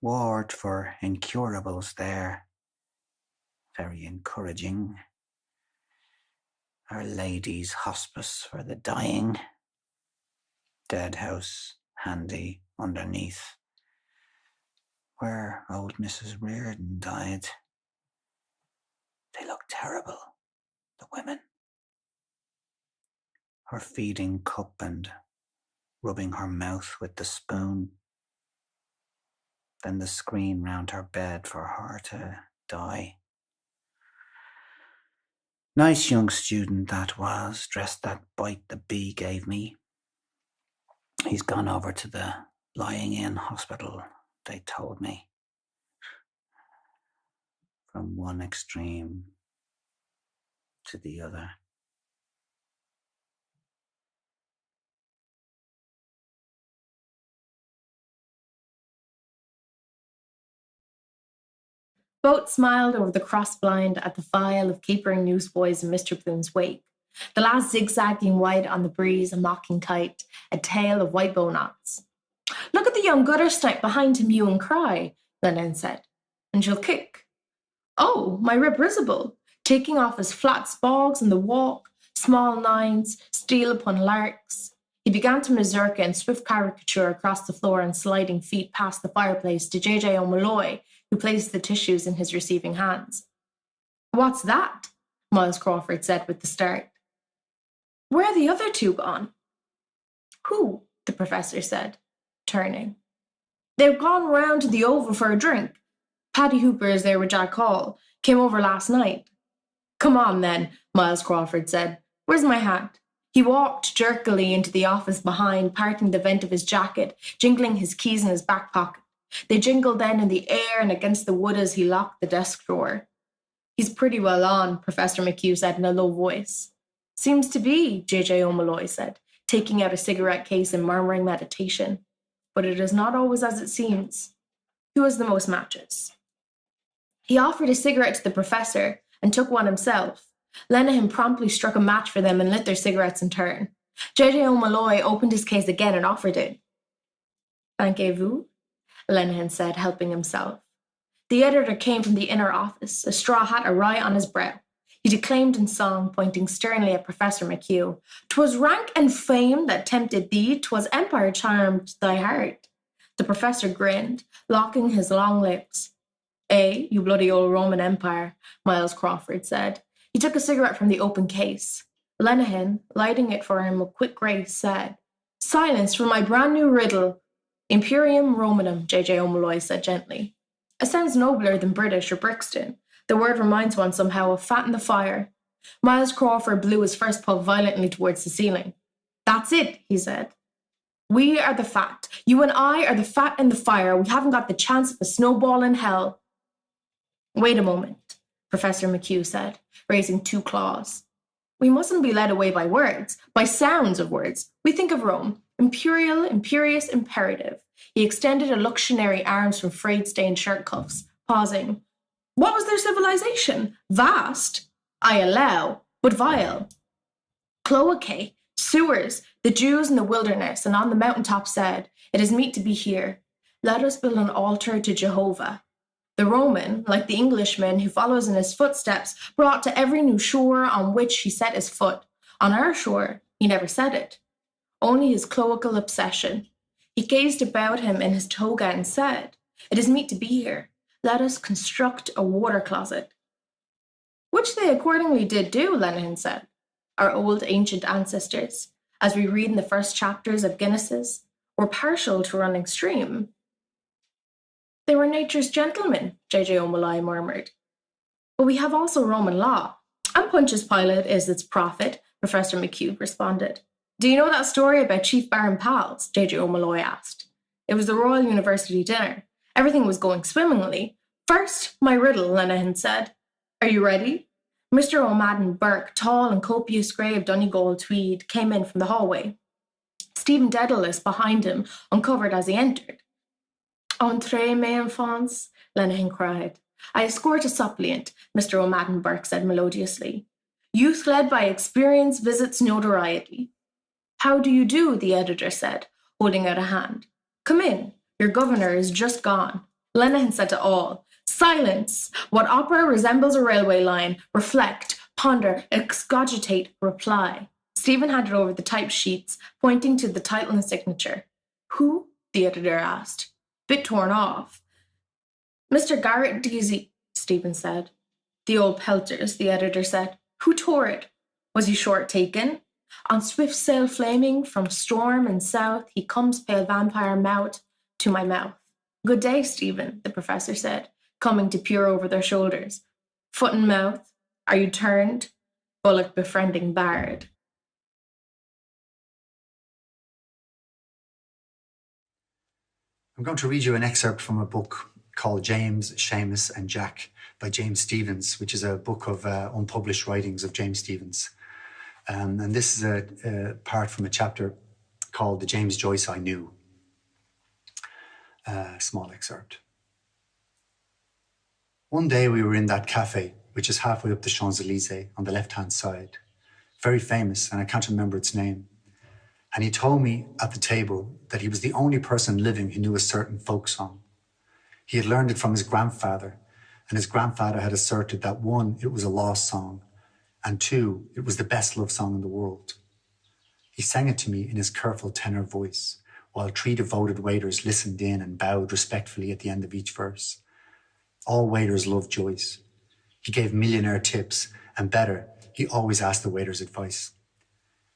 Ward for incurables there. Very encouraging. Our Lady's Hospice for the dying. Dead house handy underneath. Where old Mrs. Reardon died. They look terrible, the women. Her feeding cup and rubbing her mouth with the spoon. Then the screen round her bed for her to die. Nice young student that was, dressed that bite the bee gave me. He's gone over to the lying-in hospital, they told me. From one extreme to the other. Boat smiled over the cross-blind at the file of capering newsboys in Mr. Bloom's wake, the last zigzagging white on the breeze, a mocking kite, a tail of white bow knots. "Look at the young guttersnipe behind him mew and cry," Lennon said, "and she'll kick. Oh, my rib risible, taking off his flat spogs in the walk, small nines, steel upon larks." He began to mazurka in swift caricature across the floor and sliding feet past the fireplace to J.J. O'Malloy, who placed the tissues in his receiving hands. "What's that?" Miles Crawford said with the start. "Where are the other two gone?" "Who?" the professor said, turning. "They've gone round to the Oval for a drink. Paddy Hooper is there with Jack Hall. Came over last night." "Come on, then," Miles Crawford said. "Where's my hat?" He walked jerkily into the office behind, parting the vent of his jacket, jingling his keys in his back pocket. They jingled then in the air and against the wood as he locked the desk drawer. "He's pretty well on," Professor McHugh said in a low voice. "Seems to be," J.J. O'Malloy said, taking out a cigarette case and murmuring meditation. "But it is not always as it seems. Who has the most matches?" He offered a cigarette to the professor and took one himself. Lenihan promptly struck a match for them and lit their cigarettes in turn. J.J. O'Malloy opened his case again and offered it. "Thankez-vous," Lenihan said, helping himself. The editor came from the inner office, a straw hat awry on his brow. He declaimed in song, pointing sternly at Professor McHugh. "'Twas rank and fame that tempted thee, 'twas empire charmed thy heart." The professor grinned, locking his long lips. "Eh, you bloody old Roman Empire," Miles Crawford said. He took a cigarette from the open case. Lenihan, lighting it for him with quick grace, said, "Silence for my brand new riddle." "Imperium Romanum," J.J. O'Malloy said gently. "It sounds nobler than British or Brixton. The word reminds one somehow of fat in the fire." Miles Crawford blew his first puff violently towards the ceiling. "That's it," he said. "We are the fat. You and I are the fat in the fire. We haven't got the chance of a snowball in hell." "Wait a moment," Professor McHugh said, raising two claws. "We mustn't be led away by words, by sounds of words. We think of Rome. Imperial, imperious, imperative." He extended illusionary arms from frayed-stained shirt cuffs, pausing. "What was their civilization? Vast, I allow, but vile. Cloacae, sewers, the Jews in the wilderness and on the mountaintop said, 'It is meet to be here. Let us build an altar to Jehovah.' The Roman, like the Englishman who follows in his footsteps, brought to every new shore on which he set his foot. On our shore, he never said it. Only his cloacal obsession. He gazed about him in his toga and said, 'It is meet to be here. Let us construct a water closet.'" "Which they accordingly did do," Lenihan said. "Our old ancient ancestors, as we read in the first chapters of Guinness's, were partial to running stream." "They were nature's gentlemen," J.J. O'Malloy murmured. "But we have also Roman law, and Pontius Pilate is its prophet," Professor McHugh responded. "Do you know that story about Chief Baron Pals?" J.J. O'Malloy asked. "It was the Royal University dinner. Everything was going swimmingly. First, my riddle," Lenihan said. "Are you ready?" Mr. O'Madden Burke, tall and copious grey of Donegal tweed, came in from the hallway. Stephen Dedalus behind him uncovered as he entered. "Entrez, mes enfants," Lenehan cried. "I escort a suppliant," Mr. O'Madden Burke said melodiously. "Youth led by experience visits notoriety." "How do you do?" the editor said, holding out a hand. "Come in. Your governor is just gone." Lenehan said to all, "Silence! What opera resembles a railway line? Reflect, ponder, excogitate, reply." Stephen handed over the typed sheets, pointing to the title and signature. "Who?" the editor asked. "Bit torn off." "Mr. Garrett Deasy," Stephen said. "The old pelters," the editor said. "Who tore it? Was he short taken? On swift sail flaming, from storm and south, he comes pale vampire mouth to my mouth." "Good day, Stephen," the professor said, coming to peer over their shoulders. "Foot and mouth, are you turned? Bullock befriending bard." I'm going to read you an excerpt from a book called James, Seamus and Jack by James Stephens, which is a book of unpublished writings of James Stephens. And this is a part from a chapter called The James Joyce I Knew. Small excerpt. One day we were in that cafe, which is halfway up the Champs-Élysées on the left-hand side. Very famous, and I can't remember its name. And he told me at the table that he was the only person living who knew a certain folk song. He had learned it from his grandfather, and his grandfather had asserted that one, it was a lost song, and two, it was the best love song in the world. He sang it to me in his careful tenor voice, while three devoted waiters listened in and bowed respectfully at the end of each verse. All waiters loved Joyce. He gave millionaire tips, and better, he always asked the waiters' advice.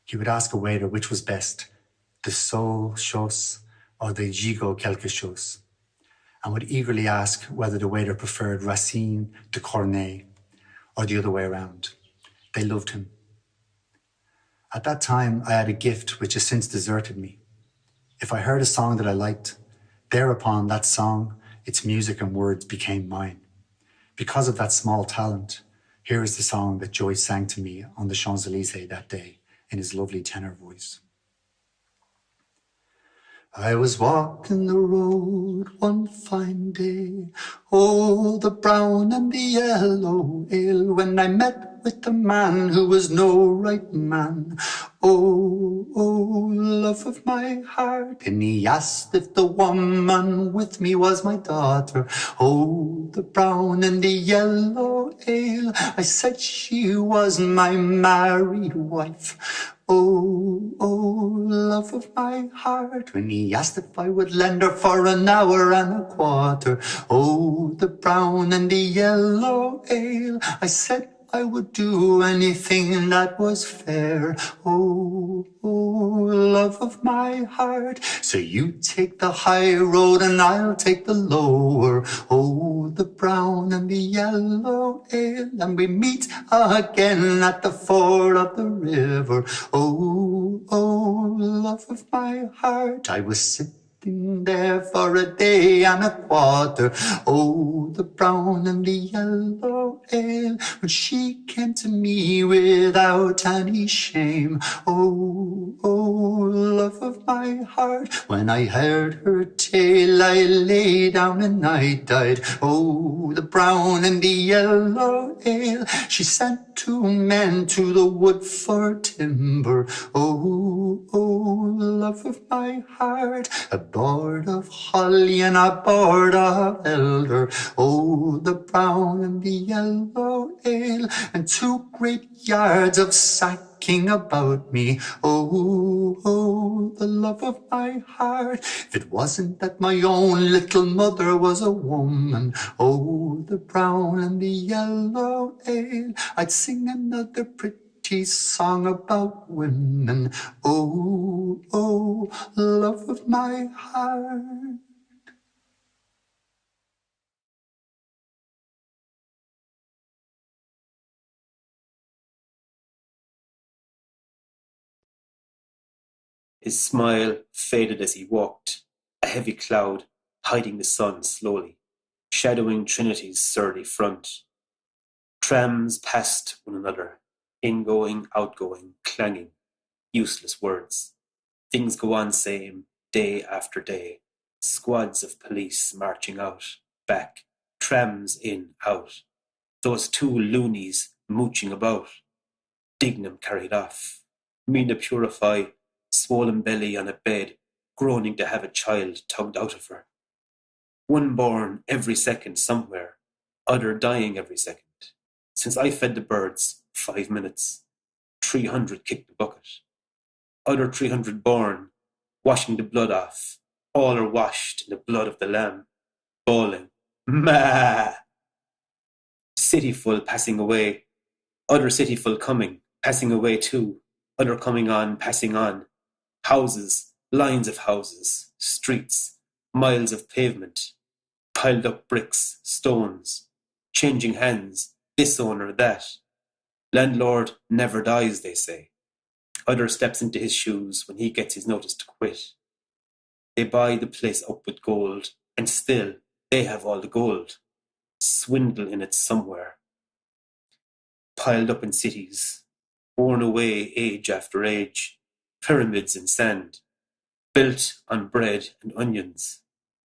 He would ask a waiter which was best, the sole chose or the gigot quelque chose, and would eagerly ask whether the waiter preferred Racine to Corneille or the other way around. They loved him. At that time, I had a gift which has since deserted me. If I heard a song that I liked, thereupon that song, its music and words became mine. Because of that small talent, here is the song that Joyce sang to me on the Champs-Élysées that day in his lovely tenor voice. I was walking the road one fine day, oh, the brown and the yellow ale, when I met with a man who was no right man. Oh, oh, love of my heart. And he asked if the woman with me was my daughter. Oh, the brown and the yellow ale. I said she was my married wife. Oh, oh, love of my heart. When he asked if I would lend her for an hour and a quarter. Oh, the brown and the yellow ale. I said I would do anything that was fair. Oh, oh, love of my heart. So you take the high road and I'll take the lower. Oh, the brown and the yellow ale. And we meet again at the ford of the river. Oh, oh, love of my heart. I was sitting there for a day and a quarter. Oh, the brown and the yellow ale. When she came to me without any shame. Oh, oh, love of my heart. When I heard her tale, I lay down and I died. Oh, the brown and the yellow ale. She sent 2 men to the wood for timber. Oh, oh, love of my heart. A board of holly and a board of elder. Oh, the brown and the yellow ale. And 2 great yards of sacking about me. Oh, oh, the love of my heart. If it wasn't that my own little mother was a woman. Oh, the brown and the yellow ale. I'd sing another pretty song about women. Oh, oh, love of my heart. His smile faded as he walked, a heavy cloud hiding the sun slowly, shadowing Trinity's surly front. Trams passed one another, ingoing, outgoing, clanging, useless words. Things go on same, day after day. Squads of police marching out, back, trams in, out. Those two loonies mooching about. Dignam carried off. Mina Purify, swollen belly on a bed, groaning to have a child tugged out of her. One born every second somewhere, other dying every second. Since I fed the birds, 5 minutes. 300 kicked the bucket. Other 300 born, washing the blood off. All are washed in the blood of the lamb, bawling, ma. City full passing away. Other city full coming, passing away too. Other coming on, passing on. Houses, lines of houses, streets, miles of pavement. Piled up bricks, stones, changing hands, this owner, that. Landlord never dies, they say. Other steps into his shoes when he gets his notice to quit. They buy the place up with gold, and still they have all the gold. Swindle in it somewhere. Piled up in cities, worn away age after age, pyramids in sand, built on bread and onions.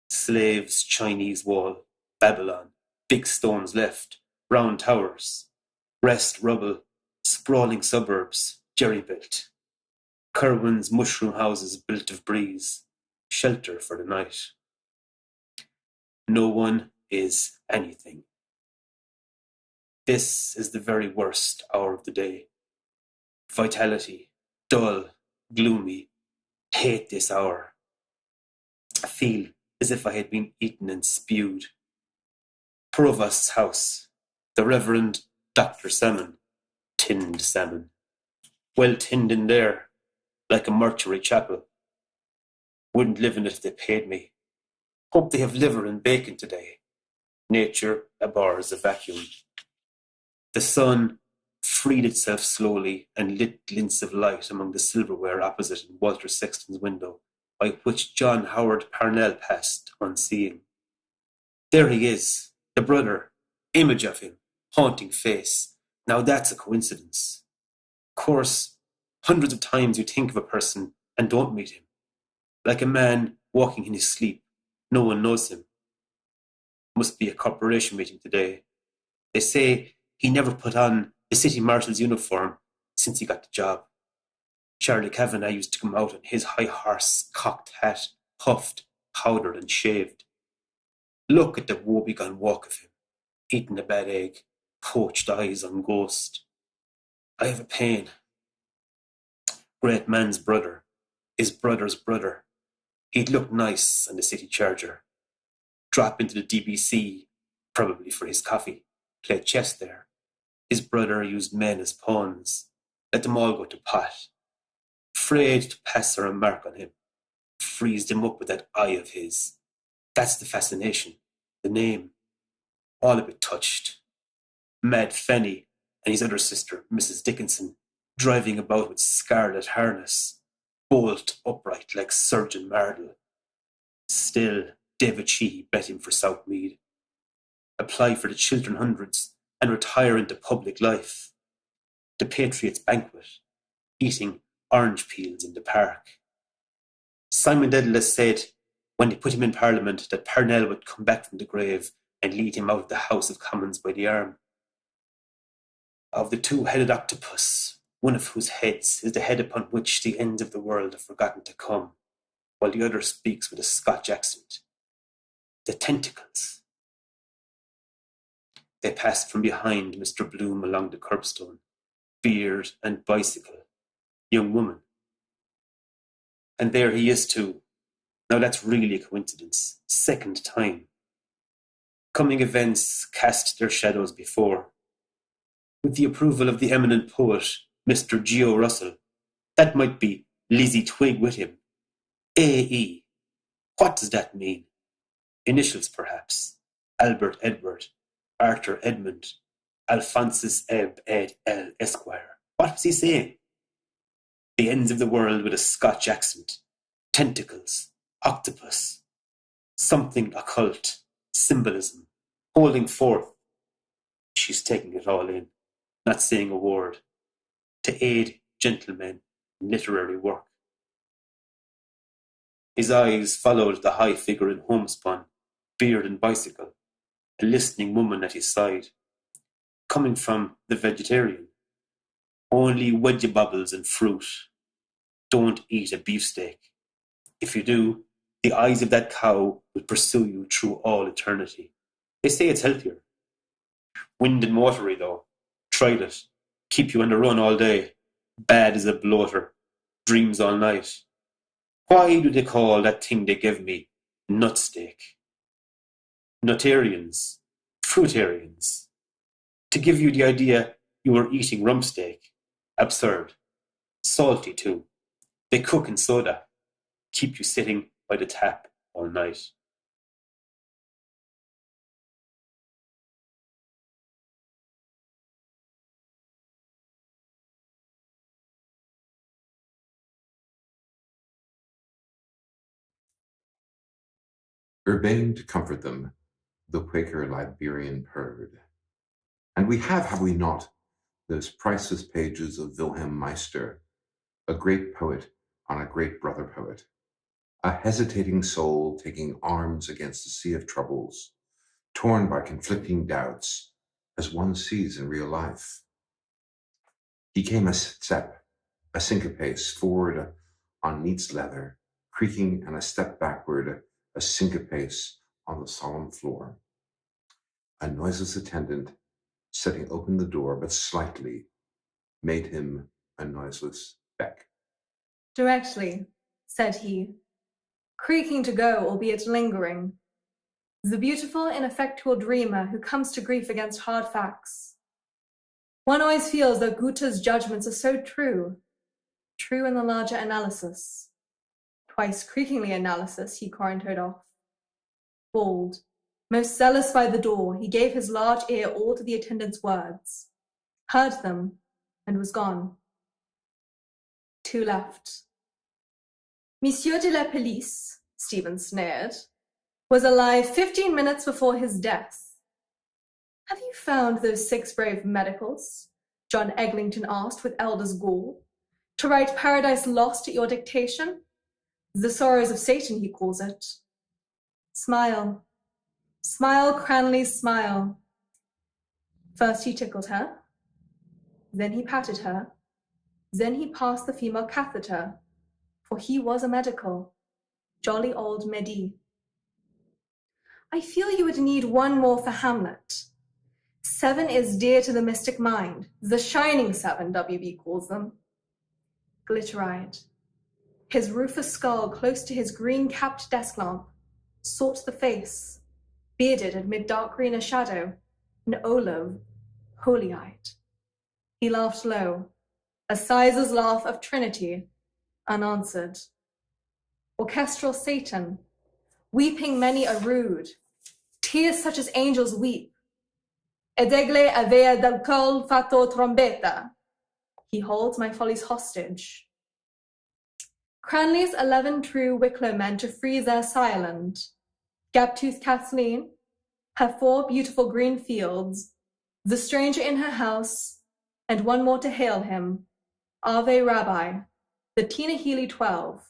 Slaves, Chinese wall, Babylon, big stones left, round towers, rest rubble, sprawling suburbs, jerry-built. Kirwan's mushroom houses built of breeze, shelter for the night. No one is anything. This is the very worst hour of the day. Vitality, dull, gloomy, hate this hour. I feel as if I had been eaten and spewed. Provost's house, the Reverend Dr. Salmon, tinned salmon. Well tinned in there, like a mortuary chapel. Wouldn't live in it if they paid me. Hope they have liver and bacon today. Nature abhors a vacuum. The sun freed itself slowly and lit glints of light among the silverware opposite in Walter Sexton's window, by which John Howard Parnell passed unseeing. There he is, the brother, image of him, haunting face. Now that's a coincidence. Of course, hundreds of times you think of a person and don't meet him. Like a man walking in his sleep, no one knows him. Must be a corporation meeting today. They say he never put on the city marshal's uniform since he got the job. Charlie Kavanagh used to come out on his high horse, cocked hat, puffed, powdered and shaved. Look at the woebegone walk of him, eating a bad egg, poached eyes on ghost. I have a pain. Great man's brother, his brother's brother. He'd look nice on the city charger. Drop into the DBC, probably for his coffee. Play chess there. His brother used men as pawns. Let them all go to pot. Afraid to pass a remark on him. Freezed him up with that eye of his. That's the fascination. The name. All a bit touched. Mad Fanny and his other sister, Mrs. Dickinson, driving about with scarlet harness, bolt upright like Surgeon Mardle. Still, David Sheehy bet him for Southmead. Apply for the Chiltern Hundreds and retire into public life. The Patriots' banquet, eating orange peels in the park. Simon Dedalus said, when they put him in Parliament, that Parnell would come back from the grave and lead him out of the House of Commons by the arm. Of the two-headed octopus, one of whose heads is the head upon which the ends of the world have forgotten to come, while the other speaks with a Scotch accent. The tentacles. They passed from behind Mr. Bloom along the curbstone, beard and bicycle, young woman. And there he is too. Now that's really a coincidence. Second time. Coming events cast their shadows before. With the approval of the eminent poet, Mr. Geo Russell. That might be Lizzie Twig with him. A.E. What does that mean? Initials, perhaps. Albert Edward, Arthur Edmund, Alphonsus Eb Ed L Esquire. What was he saying? The ends of the world with a Scotch accent. Tentacles. Octopus. Something occult. Symbolism. Holding forth. She's taking it all in, not saying a word, to aid gentlemen in literary work. His eyes followed the high figure in homespun, beard and bicycle, a listening woman at his side, coming from the vegetarian. Only wedgebubbles and fruit. Don't eat a beefsteak. If you do, the eyes of that cow will pursue you through all eternity. They say it's healthier. Wind and watery, though. Tried it. Keep you on the run all day. Bad as a bloater. Dreams all night. Why do they call that thing they give me nut steak? Nutarians. Fruitarians. To give you the idea you were eating rump steak. Absurd. Salty, too. They cook in soda. Keep you sitting by the tap all night. Urbane to comfort them, the Quaker Liberian purred. And we have we not, those priceless pages of Wilhelm Meister, a great poet on a great brother poet, a hesitating soul taking arms against a sea of troubles, torn by conflicting doubts, as one sees in real life. He came a step, a syncopace forward on neat's leather, creaking, and a step backward, a syncopace on the solemn floor. A noiseless attendant, setting open the door but slightly, made him a noiseless beck. Directly, said he, creaking to go, albeit lingering. The beautiful, ineffectual dreamer who comes to grief against hard facts. One always feels that Goethe's judgments are so true in the larger analysis. Twice creakingly analysis, he corantoed off. Bold, most zealous by the door, he gave his large ear all to the attendant's words, heard them, and was gone. Two left. Monsieur de la Police, Stephen sneered, was alive 15 minutes before his death. Have you found those 6 brave medicals? John Eglinton asked with elder's gall, to write Paradise Lost at your dictation? The sorrows of Satan, he calls it. Smile. Smile, Cranley, smile. First he tickled her, then he patted her, then he passed the female catheter, for he was a medical, jolly old Medi. I feel you would need one more for Hamlet. 7 is dear to the mystic mind, the shining 7, WB calls them. Glitter-eyed, his rufous skull close to his green-capped desk lamp, sought the face, bearded amid dark greenish shadow, an olive, holy-eyed. He laughed low, a sizer's laugh of Trinity, unanswered. Orchestral Satan, weeping many a rude, tears such as angels weep. Edegle avea del col fatto trombetta. He holds my follies hostage. Cranley's 11 true Wicklow men to free their Ireland. Gap-toothed Kathleen, her 4 beautiful green fields, the stranger in her house, and one more to hail him, Ave Rabbi, the Tina Healy 12.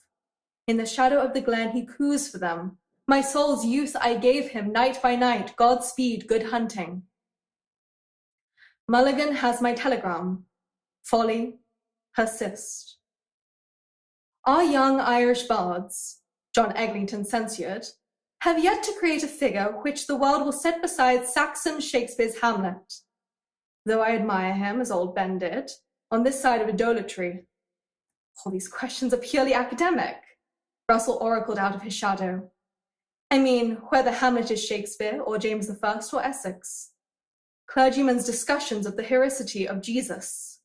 In the shadow of the glen he coos for them. My soul's youth I gave him night by night, Godspeed, good hunting. Mulligan has my telegram. Folly, persist. Our young Irish bards, John Eglinton censured, have yet to create a figure which the world will set beside Saxon Shakespeare's Hamlet, though I admire him, as old Ben did, on this side of idolatry. All these questions are purely academic, Russell oracled out of his shadow. I mean, whether Hamlet is Shakespeare or James I or Essex. Clergymen's discussions of the historicity of Jesus.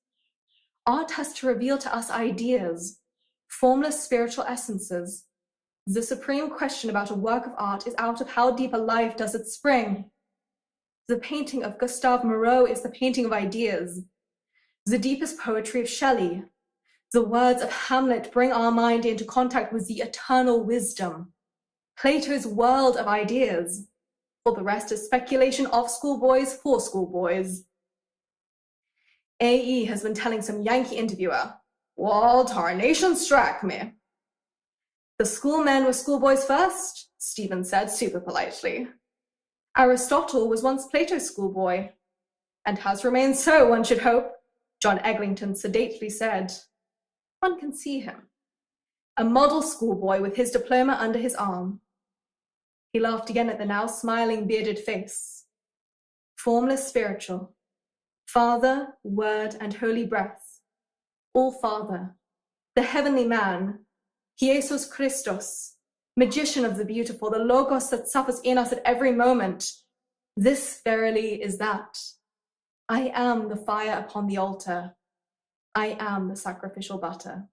Art has to reveal to us ideas, formless spiritual essences. The supreme question about a work of art is out of how deep a life does it spring. The painting of Gustave Moreau is the painting of ideas. The deepest poetry of Shelley. The words of Hamlet bring our mind into contact with the eternal wisdom. Plato's world of ideas. For the rest is speculation of schoolboys for schoolboys. A.E. has been telling some Yankee interviewer, "Well, tarnation struck me." The schoolmen were schoolboys first, Stephen said super politely. Aristotle was once Plato's schoolboy, and has remained so, one should hope, John Eglinton sedately said. One can see him, a model schoolboy with his diploma under his arm. He laughed again at the now smiling bearded face. Formless spiritual, Father, Word, and Holy Breath, all Father, the heavenly man, Jesus Christos, magician of the beautiful, the Logos that suffers in us at every moment. This verily is that. I am the fire upon the altar. I am the sacrificial butter.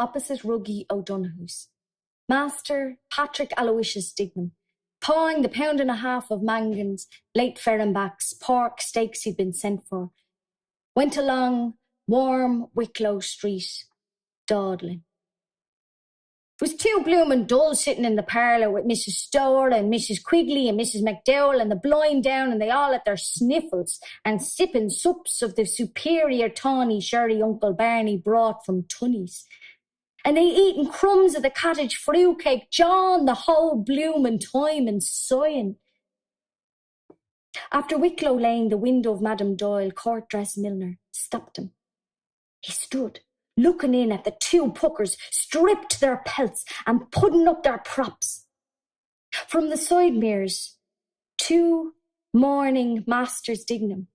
Opposite Ruggie O'Donoghue's, Master Patrick Aloysius Dignam, pawing the £1.50 of Mangan's, late Ferrenbach's, pork steaks he'd been sent for, went along warm Wicklow Street, dawdling. It was too bloomin' dull sitting in the parlour with Mrs. Stoll and Mrs. Quigley and Mrs. McDowell and the blind down, and they all at their sniffles and sipping sups of the superior tawny sherry Uncle Barney brought from Tunney's. And they eating crumbs of the cottage fruitcake, John, the whole bloomin' time, and sighing. After Wicklow Lane, the window of Madame Doyle, court-dress milliner, stopped him. He stood, looking in at the two puckers, stripped to their pelts and putting up their props. From the side mirrors, two mourning Masters Dignam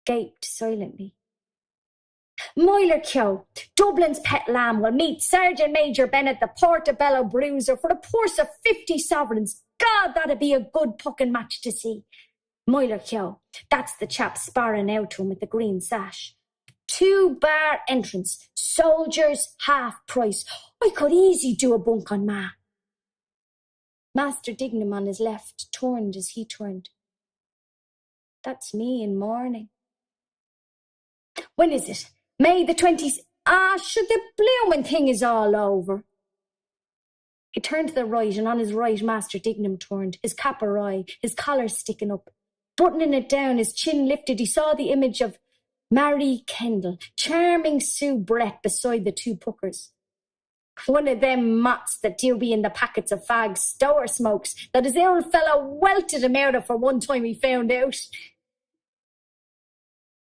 gaped silently. Moiler Kyo, Dublin's pet lamb, will meet Sergeant Major Bennett, the Portobello bruiser, for the purse of 50 sovereigns. God, that'd be a good pucking match to see. Moiler Kyo, that's the chap sparring out to him with the green sash. 2-bar entrance, soldiers half price. I could easy do a bunk on Ma. Master Dignam on his left turned as he turned. That's me in mourning. When is it? May the 20th. Sure, the bloomin' thing is all over. He turned to the right, and on his right, Master Dignam turned, his cap awry, his collar sticking up. Buttoning it down, his chin lifted, he saw the image of Mary Kendall, charming Sue Brett beside the two puckers. One of them mots that do be in the packets of fags, stower smokes, that his old fellow welted him out of for one time he found out.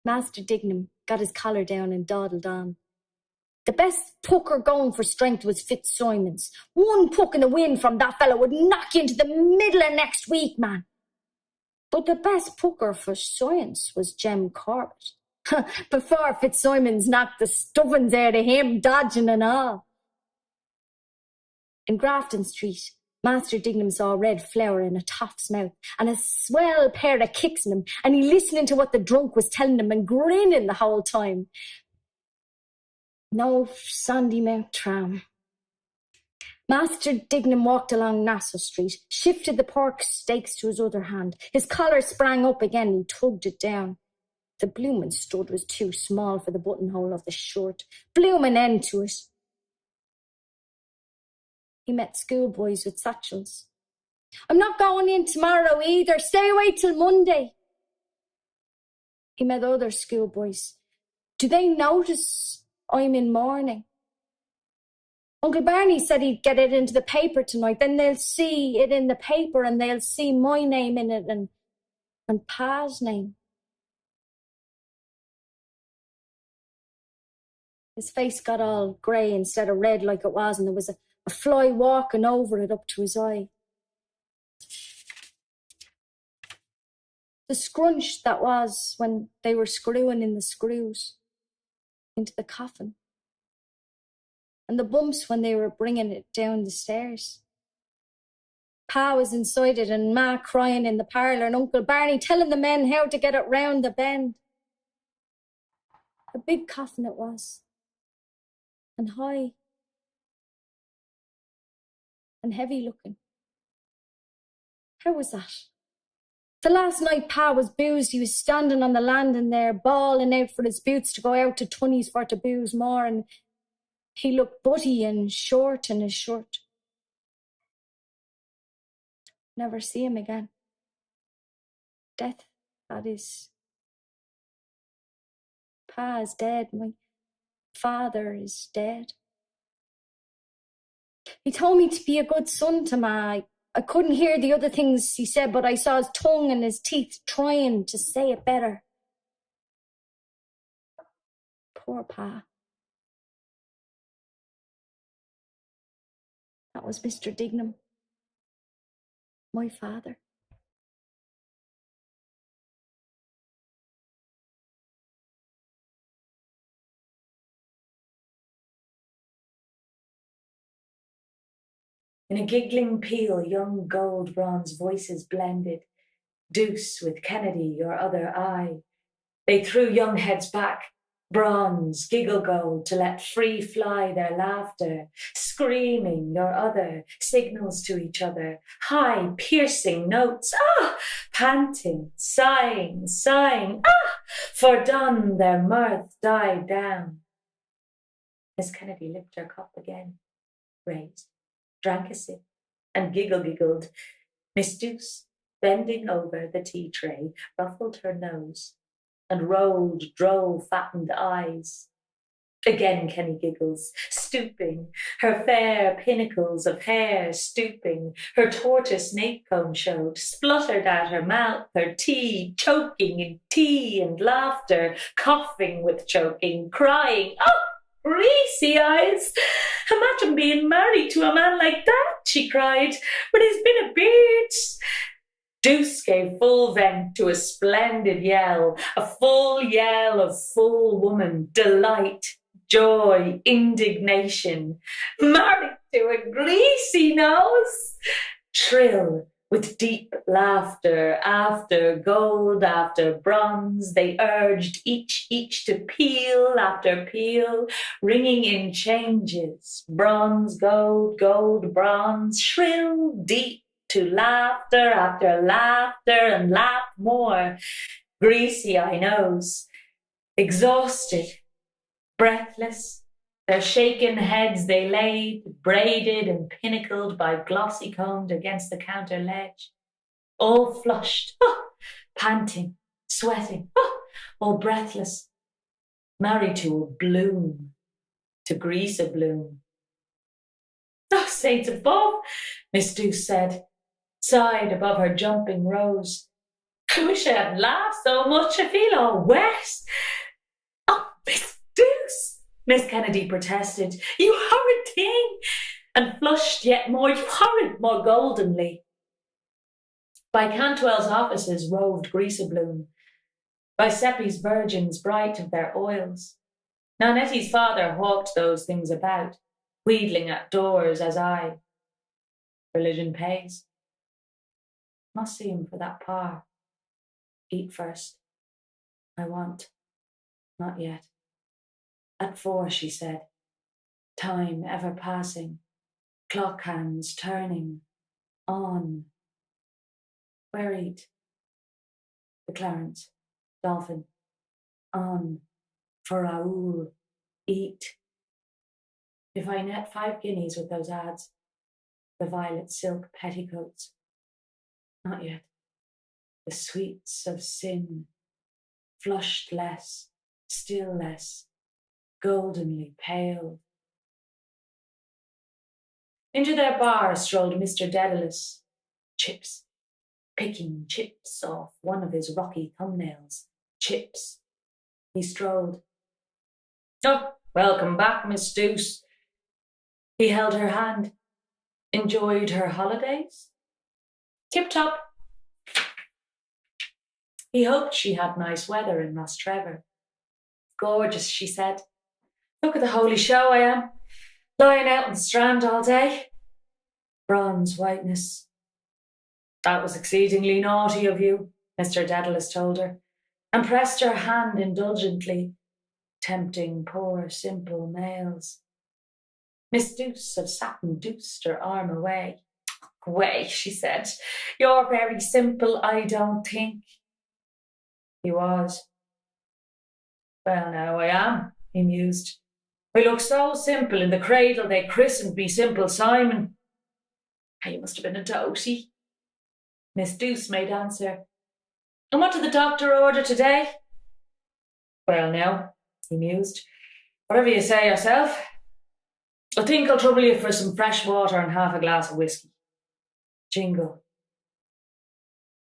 Master Dignam got his collar down and dawdled on. The best pucker going for strength was Fitzsimon's. One puck in the wind from that fellow would knock you into the middle of next week, man. But the best pucker for science was Jem Corbett. Before Fitzsimon's knocked the stuffings out of him, dodging and all. In Grafton Street, Master Dignam saw a red flower in a toff's mouth and a swell pair of kicks in him, and he listening to what the drunk was telling him and grinning the whole time. No Sandymount tram. Master Dignam walked along Nassau Street, shifted the pork steaks to his other hand. His collar sprang up again, he tugged it down. The bloomin' stud was too small for the buttonhole of the shirt. Bloomin' end to it. He met schoolboys with satchels. I'm not going in tomorrow either. Stay away till Monday. He met other schoolboys. Do they notice I'm in mourning? Uncle Barney said he'd get it into the paper tonight. Then they'll see it in the paper and they'll see my name in it and Pa's name. His face got all grey instead of red like it was, and there was a fly walking over it up to his eye. The scrunch that was when they were screwing in the screws into the coffin. And the bumps when they were bringing it down the stairs. Pa was inside it and Ma crying in the parlour and Uncle Barney telling the men how to get it round the bend. A big coffin it was. And high. And heavy looking. How was that? The last night Pa was boozed, he was standing on the landing there, bawling out for his boots to go out to Tunnies for to booze more, and he looked butty and short in his shirt. Never see him again. Death, that is. Pa is dead. My father is dead. He told me to be a good son to Ma. I couldn't hear the other things he said, but I saw his tongue and his teeth trying to say it better. Poor Pa. That was Mr. Dignam, my father. In a giggling peal, young gold bronze voices blended. Deuce with Kennedy, your other eye. They threw young heads back, bronze, giggle gold, to let free fly their laughter. Screaming, your other, signals to each other. High, piercing notes, panting, sighing, for done their mirth died down. Miss Kennedy licked her cup again, raised, drank a sip, and giggled. Miss Deuce, bending over the tea tray, ruffled her nose and rolled droll fattened eyes. Again Kenny giggles, stooping, her fair pinnacles of hair stooping, her tortoise nape-comb showed, spluttered out her mouth, her tea, choking in tea and laughter, coughing with choking, crying, greasy eyes! Imagine being married to a man like that, she cried, but he's been a beard. Deuce gave full vent to a splendid yell, a full yell of full woman, delight, joy, indignation. Married to a greasy nose! Shrill, with deep laughter, after gold, after bronze, they urged each to peal after peal, ringing in changes, bronze, gold, gold, bronze, shrill, deep, to laughter after laughter and laugh more. Greasy eye nose, exhausted, breathless, their shaken heads they laid, braided and pinnacled by glossy combed against the counter ledge, all flushed, panting, sweating, all breathless, married to a bloom, to grease a bloom. Oh, saints above, Miss Deuce said, sighed above her jumping rose. I wish I hadn't laughed so much, I feel all wet. Oh, Miss Deuce, Miss Kennedy protested, you horrid thing, and flushed yet more, you horrid, more goldenly. By Cantwell's offices roved Greaseabloom, by Seppi's virgins bright of their oils. Now Nettie's father hawked those things about, wheedling at doors as I. Religion pays. Must see him for that par. Eat first. I want. Not yet. At 4, she said. Time ever passing. Clock hands turning. On. Where eat? The Clarence. Dolphin. On. For Raoul. Eat. If I net 5 guineas with those ads. The violet silk petticoats. Not yet. The sweets of sin. Flushed less. Still less. Goldenly pale. Into their bar strolled Mr. Daedalus. Chips. Picking chips off one of his rocky thumbnails. Chips. He strolled. Oh, welcome back, Miss Deuce. He held her hand. Enjoyed her holidays? Tip-top. He hoped she had nice weather in Mostrevor. Gorgeous, she said. Look at the holy show I am. Lying out in the strand all day. Bronze whiteness. That was exceedingly naughty of you, Mr. Daedalus told her, and pressed her hand indulgently, tempting poor simple males. Miss Deuce of Satin deuced her arm away. Wait, she said. You're very simple, I don't think. He was. Well, now I am, he mused. I look so simple in the cradle they christened me Simple Simon. You must have been a doty. Miss Douce made answer. And what did the doctor order today? Well, now, he mused, whatever you say yourself. I think I'll trouble you for some fresh water and half a glass of whiskey. Jingle.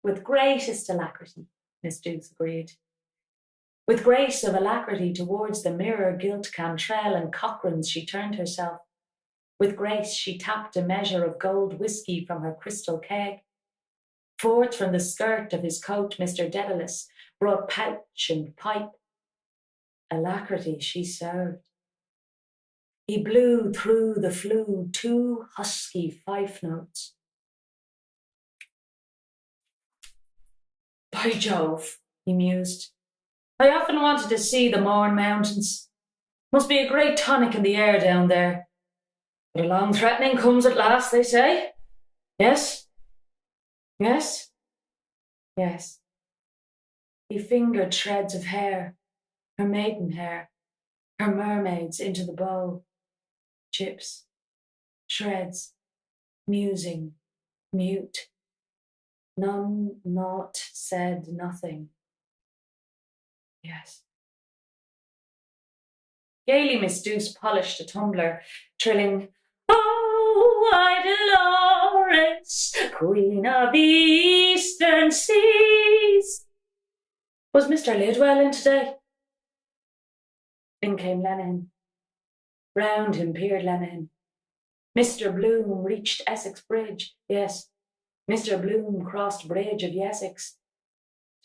With greatest alacrity, Miss Douce agreed. With grace of alacrity towards the mirror-gilt Cantrell and Cochrane's she turned herself. With grace she tapped a measure of gold whiskey from her crystal keg. Forth from the skirt of his coat Mr. Dedalus brought pouch and pipe. Alacrity she served. He blew through the flue 2 husky fife notes. By Jove, he mused. I often wanted to see the Mourne Mountains. Must be a great tonic in the air down there. But a long threatening comes at last, they say. Yes? Yes? Yes. He fingered shreds of hair, her maiden hair, her mermaids into the bowl. Chips, shreds, musing, mute. None, naught, said nothing. Yes. Gaily Miss Douce polished a tumbler, trilling, Oh, white Dolores, Queen of the Eastern Seas. Was Mr. Lidwell in today? In came Lenehan. Round him peered Lenehan. Mr. Bloom reached Essex Bridge. Yes, Mr. Bloom crossed bridge of Essex.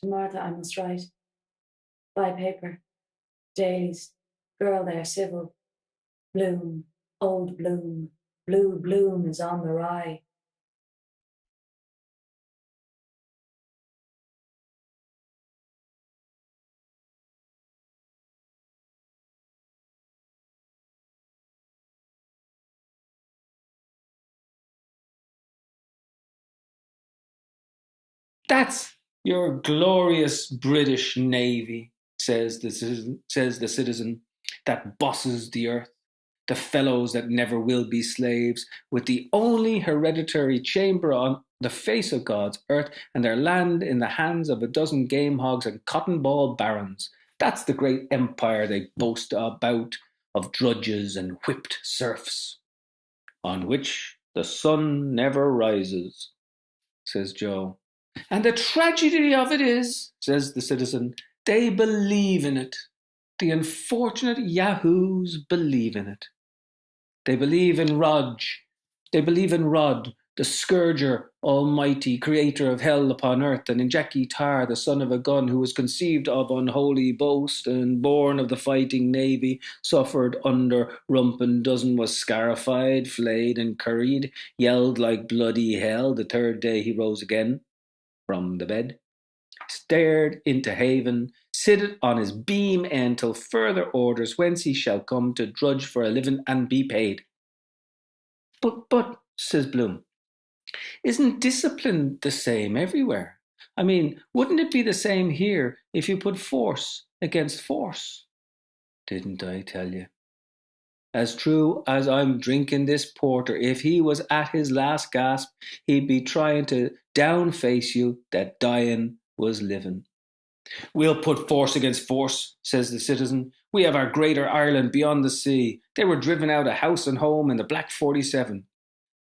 To Martha I must write. By paper. Dailies. Girl there civil. Bloom. Old Bloom. Blue Bloom is on the rye. That's your glorious British Navy, says the citizen that bosses the earth, the fellows that never will be slaves, with the only hereditary chamber on the face of God's earth, and their land in the hands of a dozen game hogs and cotton ball barons. That's the great empire they boast about, of drudges and whipped serfs, on which the sun never rises, says Joe. And the tragedy of it is, says the citizen, they believe in it. The unfortunate yahoos believe in it. They believe in Rog. They believe in Rod, the scourger, almighty, creator of hell upon earth, and in Jackie Tar, the son of a gun, who was conceived of unholy boast, and born of the fighting navy, suffered under rump and dozen, was scarified, flayed, and curried, yelled like bloody hell. The third day he rose again from the bed, stared into haven, sitted on his beam end till further orders whence he shall come to drudge for a living and be paid. But, says Bloom, isn't discipline the same everywhere? I mean, wouldn't it be the same here if you put force against force? Didn't I tell you? As true as I'm drinking this porter, if he was at his last gasp, he'd be trying to downface you that dying was living. We'll put force against force, says the citizen. We have our greater Ireland beyond the sea. They were driven out of house and home in the Black 47.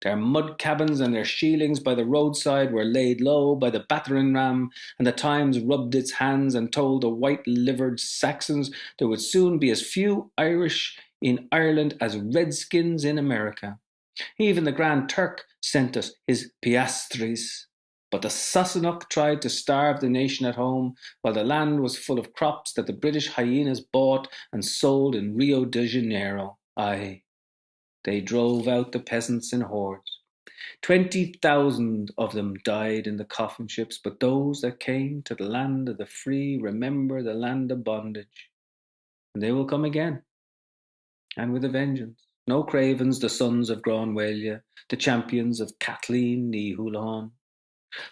Their mud cabins and their sheilings by the roadside were laid low by the battering ram, and the Times rubbed its hands and told the white-livered Saxons there would soon be as few Irish in Ireland as redskins in America. Even the Grand Turk sent us his piastres. But the Sassenach tried to starve the nation at home, while the land was full of crops that the British hyenas bought and sold in Rio de Janeiro. Aye, they drove out the peasants in hordes. 20,000 of them died in the coffin ships, but those that came to the land of the free remember the land of bondage. And they will come again, and with a vengeance. No cravens, the sons of Granwhalia, the champions of Kathleen ní Húlahan.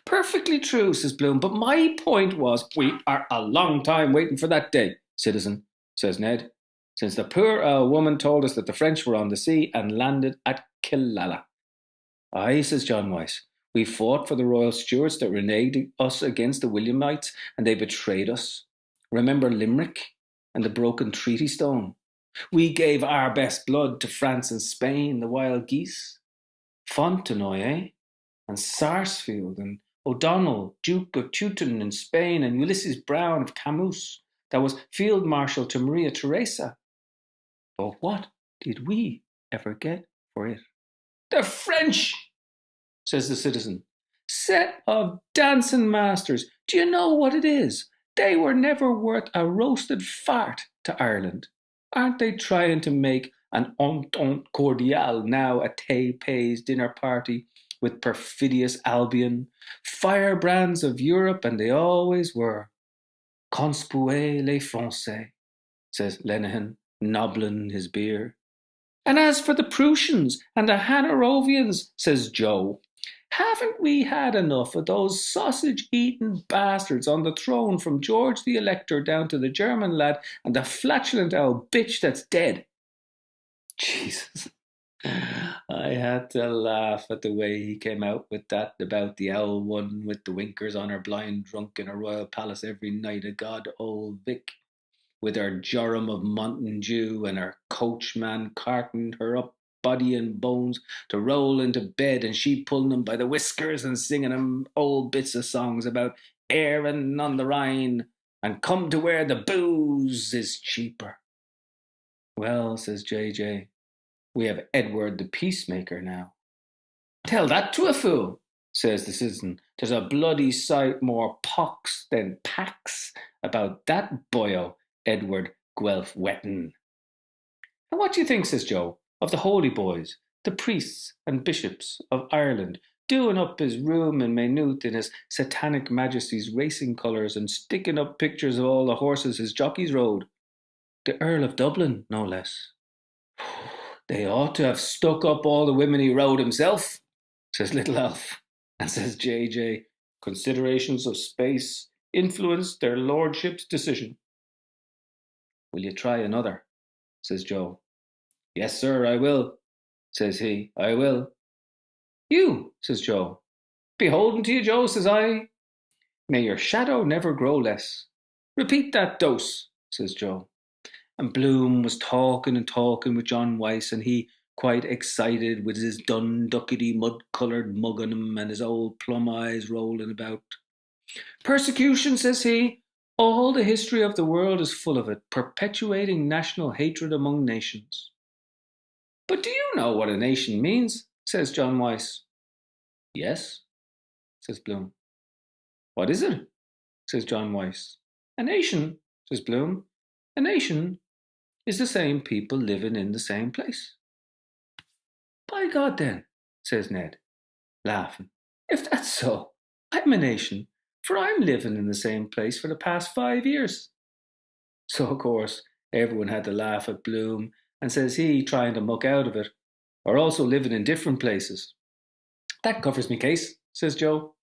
Perfectly true, says Bloom, but my point was, we are a long time waiting for that day, citizen, says Ned, since the poor old woman told us that the French were on the sea and landed at Killala. Aye, says John Weiss, we fought for the royal stewards that reneged us against the Williamites, and they betrayed us. Remember Limerick and the broken treaty stone? We gave our best blood to France and Spain, the wild geese. Fontenoy, eh? And Sarsfield, and O'Donnell, Duke of Teuton in Spain, and Ulysses Brown of Camus, that was Field Marshal to Maria Theresa. But what did we ever get for it? The French, says the citizen. Set of dancing masters. Do you know what it is? They were never worth a roasted fart to Ireland. Aren't they trying to make an entente cordiale now at Tay-Pay's dinner party with perfidious Albion? Firebrands of Europe, and they always were. Conspuez les Français, says Lenehan, nobbling his beer. And as for the Prussians and the Hanoverians, says Joe, haven't we had enough of those sausage-eating bastards on the throne from George the Elector down to the German lad and the flatulent old bitch that's dead? Jesus. I had to laugh at the way he came out with that about the owl one with the winkers on her blind drunk in a royal palace every night of God, old Vic, with her jorum of Montague and her coachman carting her up body and bones to roll into bed, and she pulling him by the whiskers and singing him old bits of songs about Erin on the Rhine and come to where the booze is cheaper. Well, says JJ, we have Edward the Peacemaker now. Tell that to a fool, says the citizen. There's a bloody sight more pox than pax about that boyo, Edward Guelph Wetton. And what do you think, says Joe, of the holy boys, the priests and bishops of Ireland, doing up his room in Maynooth in his satanic majesty's racing colours and sticking up pictures of all the horses his jockeys rode? The Earl of Dublin, no less. They ought to have stuck up all the women he rode himself, says Little Elf. And says JJ, considerations of space influenced their lordship's decision. Will you try another? Says Joe. Yes, sir, I will, says he. I will. You, says Joe. Beholden to you, Joe, says I. May your shadow never grow less. Repeat that dose, says Joe. And Bloom was talking and talking with John Weiss, and he quite excited with his dun-duckety mud-coloured mug on him and his old plum eyes rolling about. Persecution, says he. All the history of the world is full of it, perpetuating national hatred among nations. But do you know what a nation means? Says John Weiss. Yes, says Bloom. What is it? Says John Weiss. A nation, says Bloom. A nation is the same people living in the same place. By God then, says Ned, laughing. If that's so, I'm a nation, for I'm living in the same place for the past 5 years. So, of course, everyone had to laugh at Bloom, and says he, trying to muck out of it, or also living in different places. That covers me case, says Joe.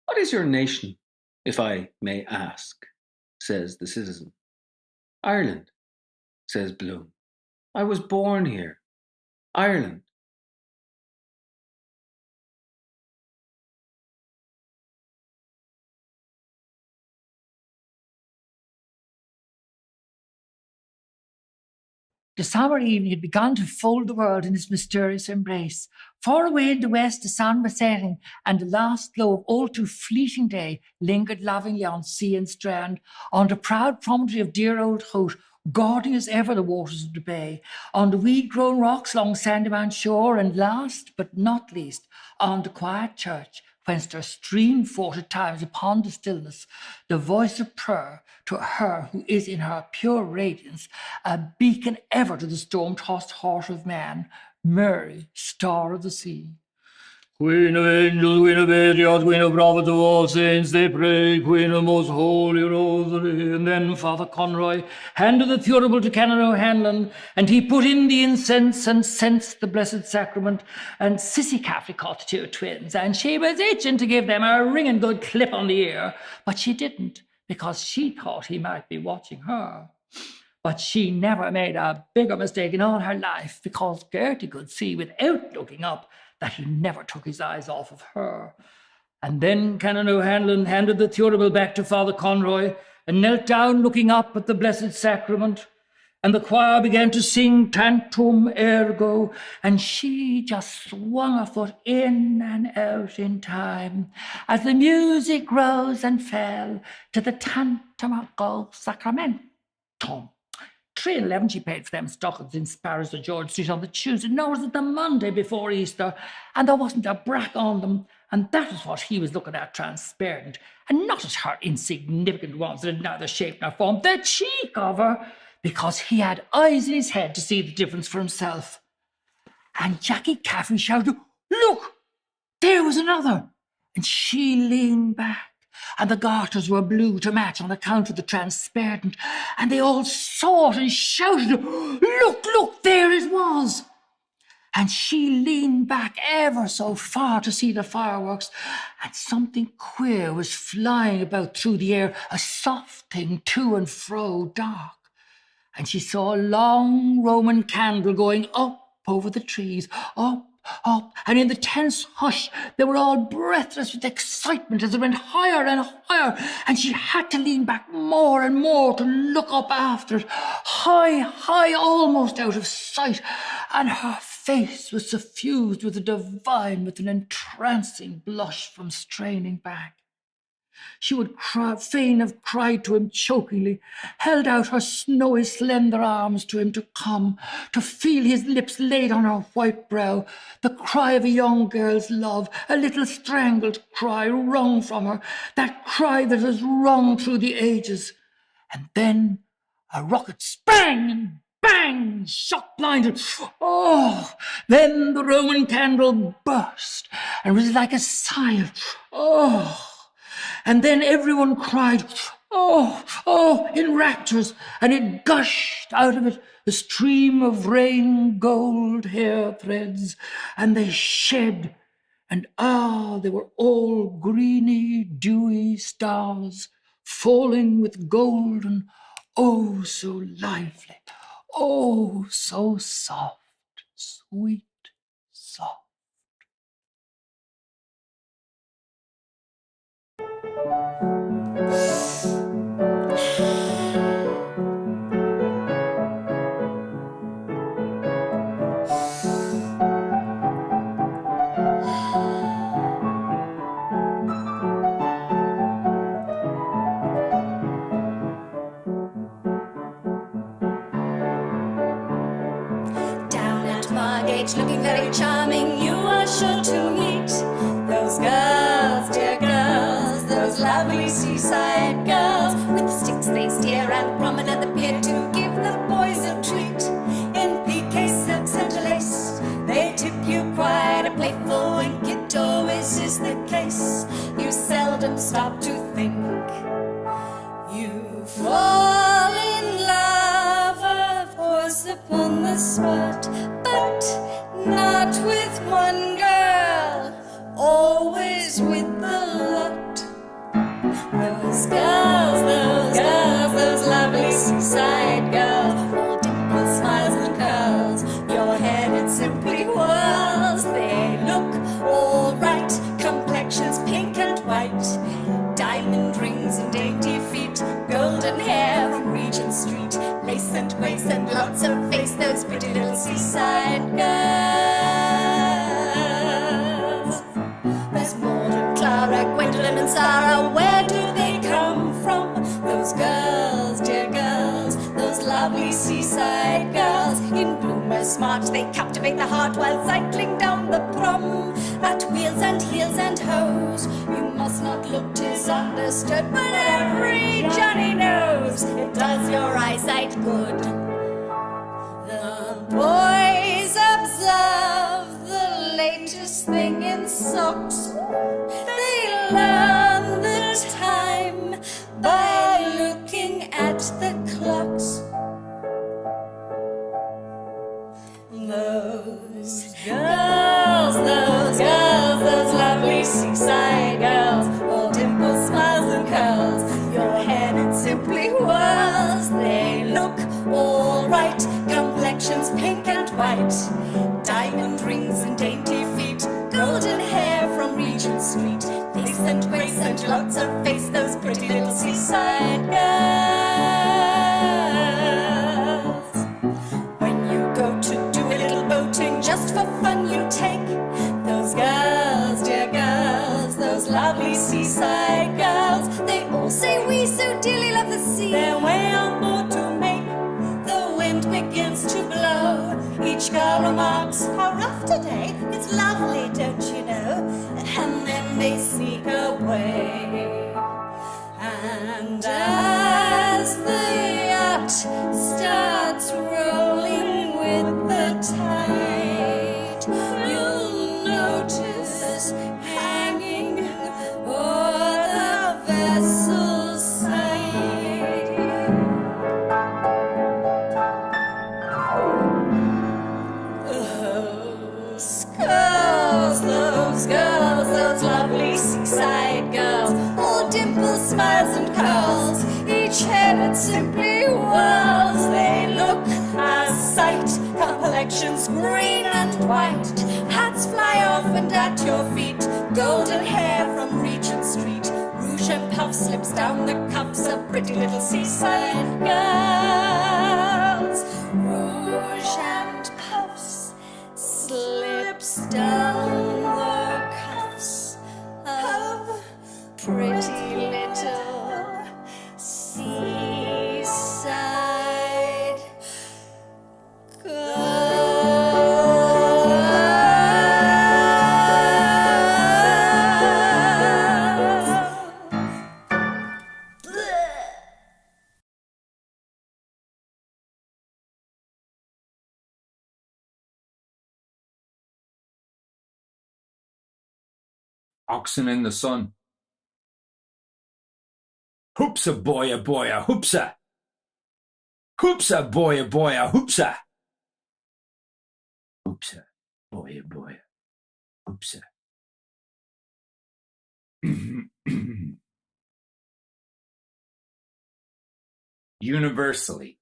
What is your nation, if I may ask? Says the citizen. Ireland, says Bloom. I was born here. Ireland. The summer evening had begun to fold the world in its mysterious embrace. Far away in the west the sun was setting, and the last glow of all too fleeting day lingered lovingly on sea and strand, on the proud promontory of dear old Hoot, gaudy as ever the waters of the bay, on the weed-grown rocks along Sandyman shore, and last but not least, on the quiet church, whence there streamed forth at times upon the stillness the voice of prayer to her who is in her pure radiance a beacon ever to the storm-tossed heart of man, Mary, star of the sea. Queen of angels, Queen of patriots, Queen of prophets of all saints, they pray, Queen of most holy rosary. And then Father Conroy handed the thurible to Canon O'Hanlon, and he put in the incense and censed the blessed sacrament. And Sissy Caffrey caught the two twins, and she was itching to give them a ringing good clip on the ear, but she didn't, because she thought he might be watching her. But she never made a bigger mistake in all her life, because Gertie could see without looking up that he never took his eyes off of her. And then Canon O'Hanlon handed the thurible back to Father Conroy and knelt down looking up at the Blessed Sacrament. And the choir began to sing Tantum Ergo, and she just swung a foot in and out in time as the music rose and fell to the Tantum Ergo Sacramentum. 3.11 she paid for them stockings in Sparrows to George Street on the Tuesday, nor was it the Monday before Easter, and there wasn't a brack on them, and that was what he was looking at transparent, and not at her insignificant ones that had neither shape nor form, the cheek of her, because he had eyes in his head to see the difference for himself. And Jackie Caffrey shouted, "Look, there was another!" And she leaned back, and the garters were blue to match on account of the transparent, and they all saw it and shouted, "Look, look, there it was!" And she leaned back ever so far to see the fireworks, and something queer was flying about through the air, a soft thing to and fro, dark. And she saw a long Roman candle going up over the trees, up, and in the tense hush, they were all breathless with excitement as it went higher and higher, and she had to lean back more and more to look up after it, high, high, almost out of sight, and her face was suffused with an entrancing blush from straining back. She would fain have cried to him chokingly, held out her snowy, slender arms to him to come, to feel his lips laid on her white brow, the cry of a young girl's love, a little strangled cry wrung from her, that cry that has rung through the ages. And then a rocket sprang and bang, shot blinded. Oh, then the Roman candle burst and was like a sigh of, oh. And then everyone cried, "Oh, oh," in raptures, and it gushed out of it a stream of rain gold hair threads, and they shed, and they were all greeny, dewy stars, falling with golden, oh, so lively, oh, so soft, sweet, soft. Looking very charming, you are sure to meet those girls, dear girls, those lovely seaside girls. With sticks they steer and promenade the pier to give the boys a treat. In piqué silks and lace, they tip you quite a playful wink. It always is the case. You seldom stop to think. You fall in love, of course, upon the spot, but not with one girl, always with the lot. Those girls, those lovely seaside girls, all dimples, smiles and curls. Your head, it simply whirls. They look all right, complexions pink and white, diamond rings and dainty feet, golden hair from Regent Street, lace and waist and lots of face. Those pretty little seaside girls. There's Maud and Clara, Gwendolyn and Sarah. Where do they come from? Those girls, dear girls, those lovely seaside girls. In bloomers smart, they captivate the heart while cycling down the prom. At wheels and heels and hose, you must not look 'tis understood, but every Johnny knows it does your eyesight good. The boys observe the latest thing in science. socks. They learn the time by looking at the clocks. Those lovely seaside girls, all dimples, smiles and curls. Your hair it simply whirls. They look all right, complexions pink and white, diamond rings and dainty feet, golden hair from Regent Street. Lace and grace and lots of face, those pretty little seaside girls. When you go to do a little boating, just for fun you take those girls, dear girls, those lovely seaside girls. They all say we so dearly love the sea. They're way on board to make the wind begins to blow. Each girl remarks, how rough today, it's lovely, don't you know? And then they sneak away. And as the yacht starts rolling with the tide, you'll notice hanging o'er the vessel's side those girls, those lovely seaside girls, all dimples, smiles and curls, each head it simply whirls. They look a sight, complexions green and white, hats fly off and at your feet, golden hair from Regent Street, rouge and puff slips down the cuffs of pretty little seaside girls. Rouge and puffs slips down the cuffs of pretty little seaside girls. Oxen in the sun. Hoopsa boya boya hoopsa. Hoopsa boya boya hoopsa. Hoopsa boya boya hoopsa. Universally,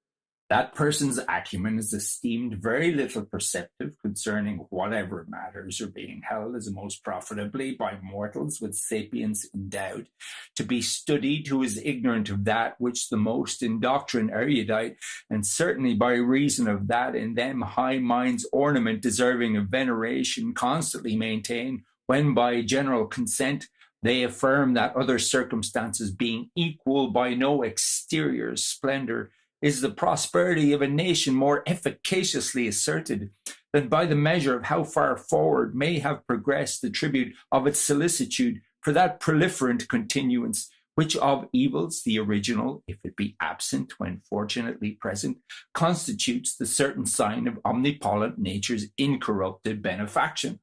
that person's acumen is esteemed very little perceptive concerning whatever matters are being held as most profitably by mortals with sapience endowed, to be studied who is ignorant of that which the most in doctrine erudite, and certainly by reason of that in them high minds ornament deserving of veneration constantly maintain, when by general consent they affirm that other circumstances being equal by no exterior splendor, is the prosperity of a nation more efficaciously asserted than by the measure of how far forward may have progressed the tribute of its solicitude for that proliferant continuance, which of evils the original, if it be absent when fortunately present, constitutes the certain sign of omnipotent nature's incorrupted benefaction.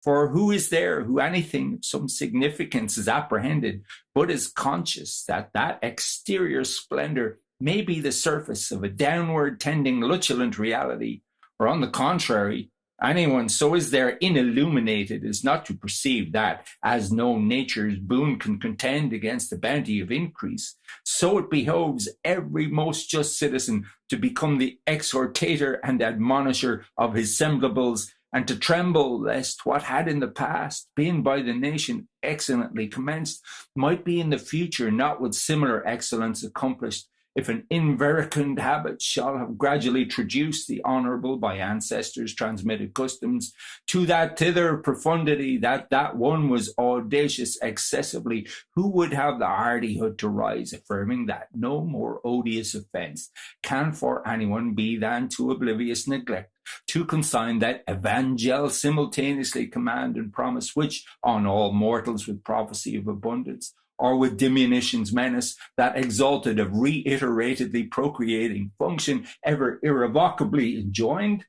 For who is there who anything of some significance is apprehended, but is conscious that that exterior splendor may be the surface of a downward tending luculent reality, or on the contrary, anyone so is there inilluminated as not to perceive that, as no nature's boon can contend against the bounty of increase, so it behoves every most just citizen to become the exhortator and admonisher of his semblables, and to tremble lest what had in the past been by the nation excellently commenced might be in the future not with similar excellence accomplished, if an inverecund habit shall have gradually traduced the honourable by ancestors' transmitted customs to that thither profundity that one was audacious excessively, who would have the hardihood to rise, affirming that no more odious offence can for anyone be than to oblivious neglect to consign that evangel simultaneously command and promise, which on all mortals with prophecy of abundance, or with diminution's menace, that exalted of reiteratedly procreating function ever irrevocably enjoined?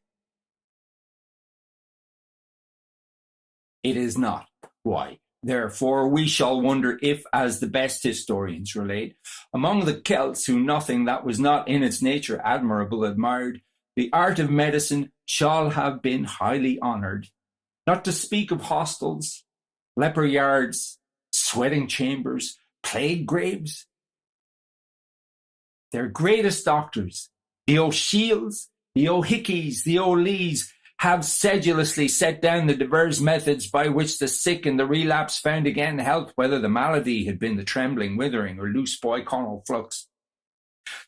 It is not. Why? Therefore, we shall wonder if, as the best historians relate, among the Celts who nothing that was not in its nature admirable admired, the art of medicine shall have been highly honoured, not to speak of hostels, leper yards, sweating chambers, plague graves. Their greatest doctors, the O'Shiels, the O'Hickeys, the O'Lees, have sedulously set down the diverse methods by which the sick in the relapse found again health, whether the malady had been the trembling, withering, or loose boyconal flux.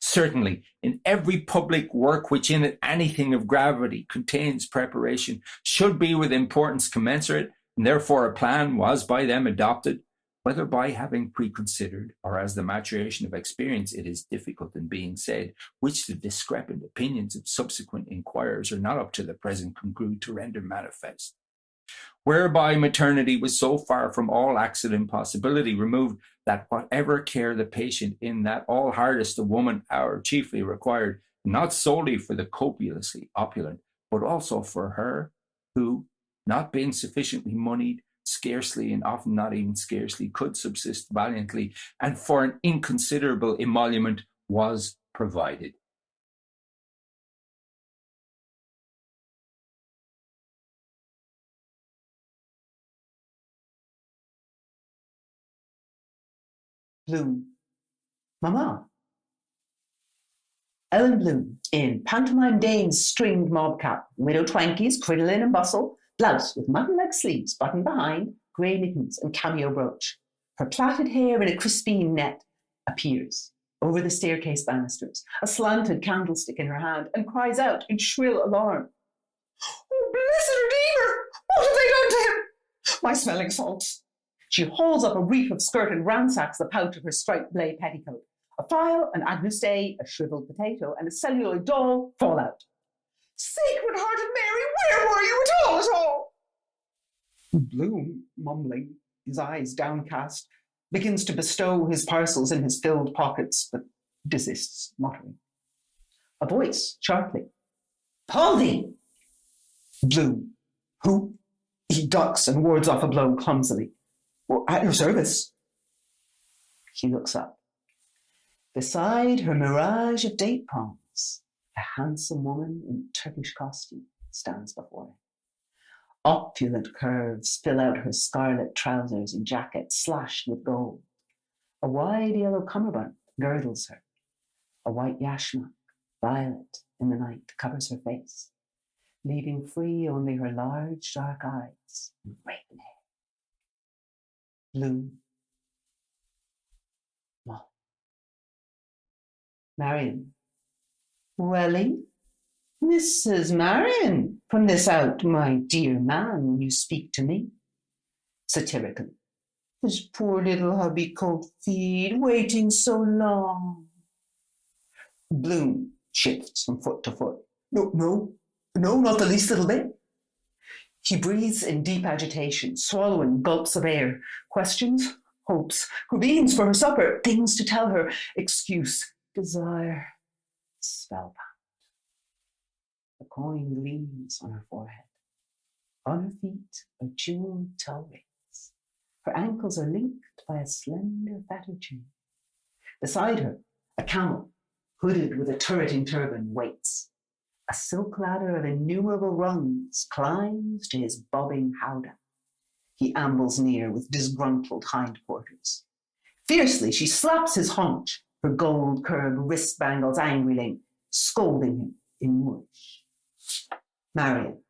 Certainly, in every public work which in it anything of gravity contains preparation should be with importance commensurate, and therefore a plan was by them adopted, whether by having preconsidered, or as the maturation of experience, it is difficult in being said, which the discrepant opinions of subsequent inquirers are not up to the present congrued to render manifest. Whereby maternity was so far from all accident possibility removed, that whatever care the patient in that all hardest of woman hour chiefly required, not solely for the copiously opulent, but also for her who, not being sufficiently moneyed, scarcely and often not even scarcely could subsist valiantly, and for an inconsiderable emolument was provided. Bloom. Mama. Ellen Bloom, in pantomime dame's stringed mob cap, widow twankies, crinoline and bustle, blouse with mutton-like sleeves buttoned behind, grey mittens and cameo brooch. Her plaited hair in a crispine net appears over the staircase banisters, a slanted candlestick in her hand, and cries out in shrill alarm. "Oh, blessed Redeemer! What have they done to him? My smelling salts!" She hauls up a reef of skirt and ransacks the pouch of her striped blay petticoat. A file, an Agnus Dei, a shriveled potato, and a celluloid doll fall out. "Sacred Heart of Mary, where were you at all? Bloom, mumbling, his eyes downcast, begins to bestow his parcels in his filled pockets, but desists, muttering. A voice, sharply. "Hold thee!" Bloom, who? He ducks and wards off a blow clumsily. "At your service." He looks up. Beside her mirage of date palms, a handsome woman in Turkish costume stands before him. Opulent curves fill out her scarlet trousers and jacket slashed with gold. A wide yellow cummerbund girdles her. A white yashmak, violet in the night, covers her face, leaving free only her large dark eyes and raven hair. Bloom. Mullen. Marion. "Welly, Mrs. Marion, from this out, my dear man, you speak to me." Satirically. "This poor little hubby cold feed, waiting so long." Bloom shifts from foot to foot. No, not the least little bit." He breathes in deep agitation, swallowing gulps of air. Questions, hopes, beans for her supper, things to tell her, excuse, desire, spellbound. The coin gleams on her forehead. On her feet are jeweled toe rings. Her ankles are linked by a slender fetter chain. Beside her, a camel, hooded with a turreting turban, waits. A silk ladder of innumerable rungs climbs to his bobbing howdah. He ambles near with disgruntled hindquarters. Fiercely, she slaps his haunch, her gold-curved wrist bangles angrily, scolding him in Moorish. Marion.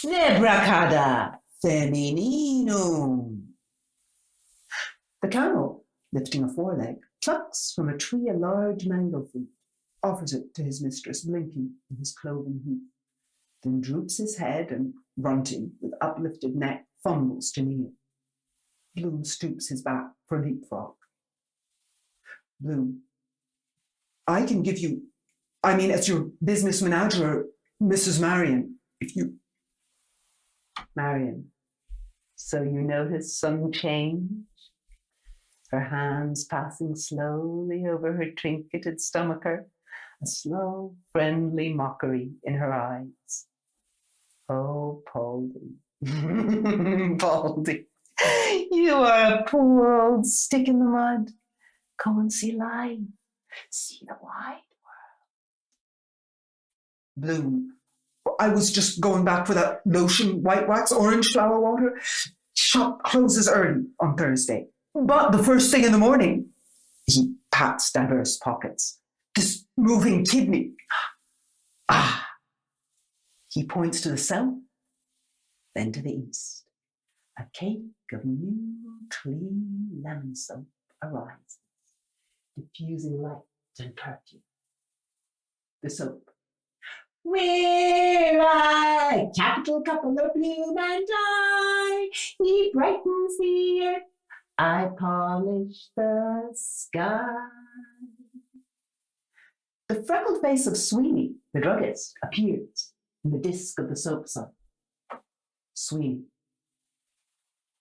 "Nebracada femininum." The camel, lifting a foreleg, plucks from a tree a large mango fruit, offers it to his mistress, blinking in his cloven hoof, then droops his head and, grunting with uplifted neck, fumbles to kneel. Bloom stoops his back for leapfrog. Bloom. "I can give you, as your business manager, Mrs. Marion, if you..." Marion. "So you notice some change?" Her hands passing slowly over her trinketed stomacher, a slow, friendly mockery in her eyes. "Oh, Poldy, Baldy, you are a poor old stick in the mud. Go and see life. See the wide world. Bloom, I was just going back for that lotion, white wax, orange flower water. Shop closes early on Thursday. But the first thing in the morning, he pats diverse pockets. This moving kidney. Ah. He points to the south, then to the east. A cake of new, clean lemon soap arises, diffusing light and perfume. The soap. We're a capital couple of Bloom and I. He brightens the earth, I polish the sky. The freckled face of Sweeney, the druggist, appears in the disk of the soap sun. Sweeney.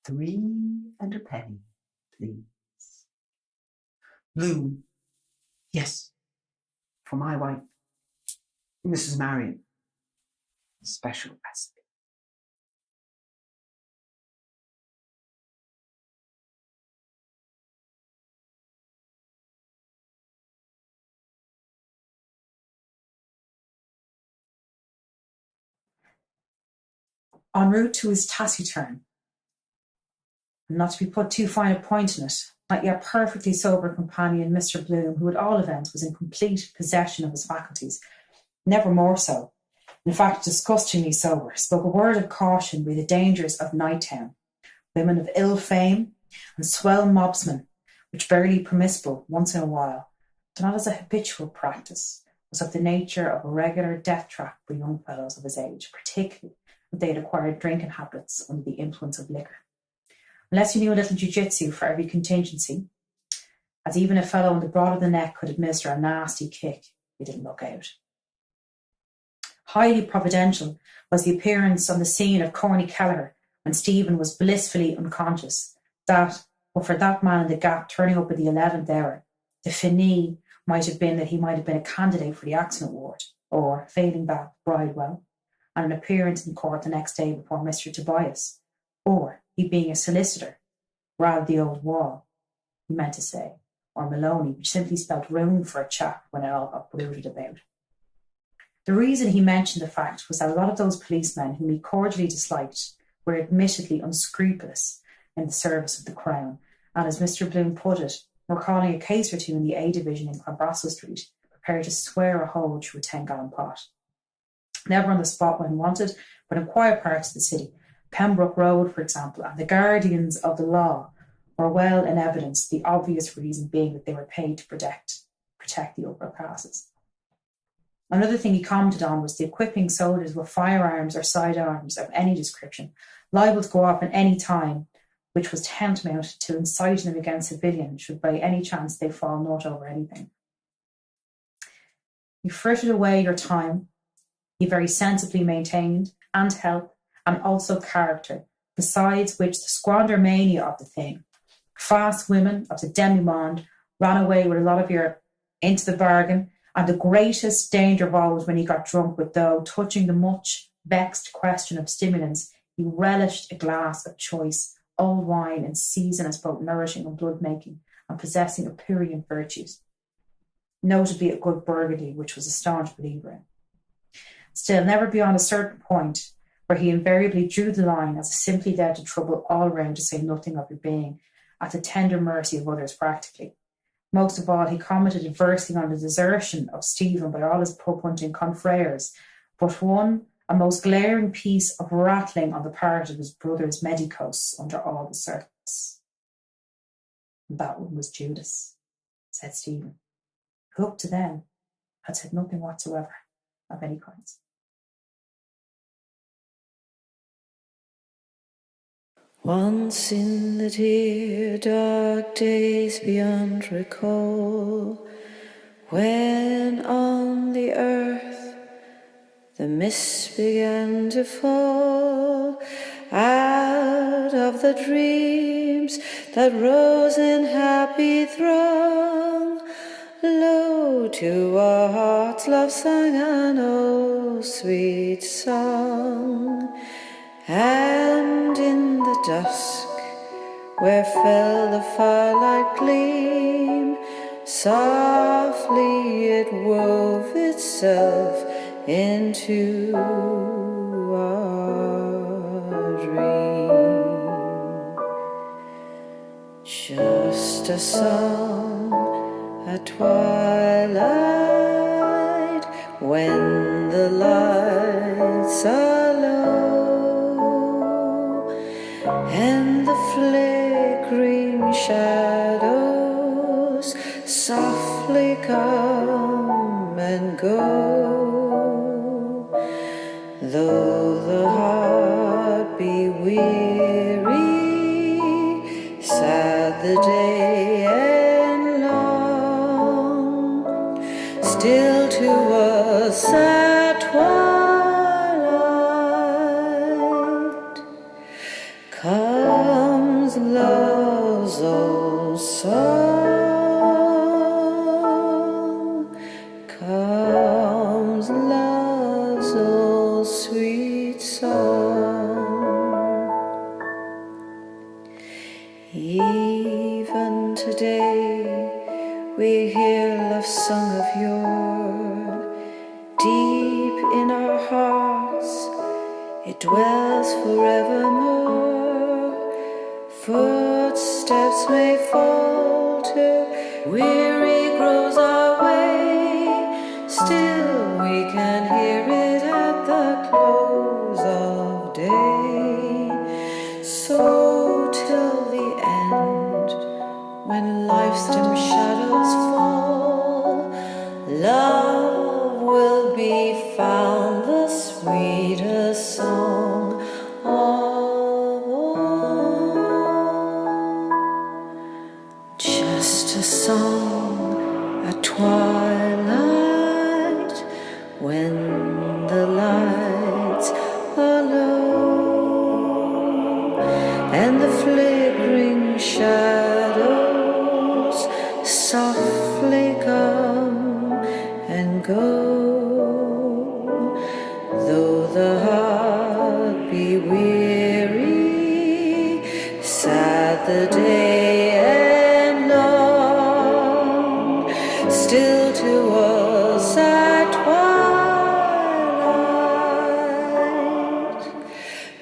3 and a penny, please. Bloom. Yes, for my wife, Mrs. Marion. Special recipe. En route to his taciturn, and not to be put too fine a point in it, not yet perfectly sober companion Mr. Bloom, who at all events was in complete possession of his faculties, never more so, in fact disgustingly sober, spoke a word of caution re the dangers of Nighttown, women of ill fame, and swell mobsmen, which barely permissible once in a while, but not as a habitual practice, was of the nature of a regular death trap for young fellows of his age, particularly if they had acquired drinking habits under the influence of liquor. Unless you knew a little jiu-jitsu for every contingency, as even a fellow on the broad of the neck could administer a nasty kick, you didn't look out. Highly providential was the appearance on the scene of Corny Kelleher when Stephen was blissfully unconscious, that, but for that man in the gap turning up at the 11th hour, the finis might have been that he might have been a candidate for the accident ward, or, failing that, Bridewell, and an appearance in court the next day before Mr. Tobias, or he being a solicitor, rather the old wall, he meant to say, or Maloney, which simply spelt room for a chap when it all got brooded about. The reason he mentioned the fact was that a lot of those policemen whom he cordially disliked were admittedly unscrupulous in the service of the Crown, and as Mr. Bloom put it, were calling a case or two in the A Division in Clonbrassil Street, prepared to swear a hole through a 10-gallon pot. Never on the spot when wanted, but in quiet parts of the city, Pembroke Road, for example, and the guardians of the law were well in evidence, the obvious reason being that they were paid to protect the upper classes. Another thing he commented on was the equipping soldiers with firearms or sidearms of any description, liable to go off at any time, which was tantamount to inciting them against civilians should by any chance they fall not over anything. You frittered away your time, he very sensibly maintained, and health, and also character, besides which the squander mania of the thing, fast women of the demi-monde, ran away with a lot of your into the bargain, and the greatest danger of all was when he got drunk with, though touching the much vexed question of stimulants, he relished a glass of choice old wine in season as both nourishing and blood-making, and possessing aperient virtues, notably a good Burgundy, which was a staunch believer in. Still, never beyond a certain point, where he invariably drew the line as simply there to trouble all round, to say nothing of your being, at the tender mercy of others practically. Most of all, he commented adversely on the desertion of Stephen by all his pub-hunting confreres, but one, a most glaring piece of rattling on the part of his brother's medicos under all the circus. And that one was Judas, said Stephen, who up to then had said nothing whatsoever of any kind. Once in the dear dark days beyond recall, when on the earth the mists began to fall, out of the dreams that rose in happy throng, lo, to our hearts love sang an old sweet song. And in the dusk, where fell the firelight gleam, softly it wove itself into our dream. Just a song at twilight, when the lights are low and the flickering shadows softly come and go. Though the heart be weary, sad the day and long, still to us at twilight comes love's old song, comes love's old sweet song. Even today we hear love sung of yore, deep in our hearts it dwells forevermore. Footsteps may falter, weary grows our way, still we can hear it at the close of day. So till the end, when life's dim shadows fall, love will be found the sweetest song of all. Just a song at twilight, when the lights are low and the flickering shadows softly come and go. Though the heart be weary, sad the day and long, still to us at twilight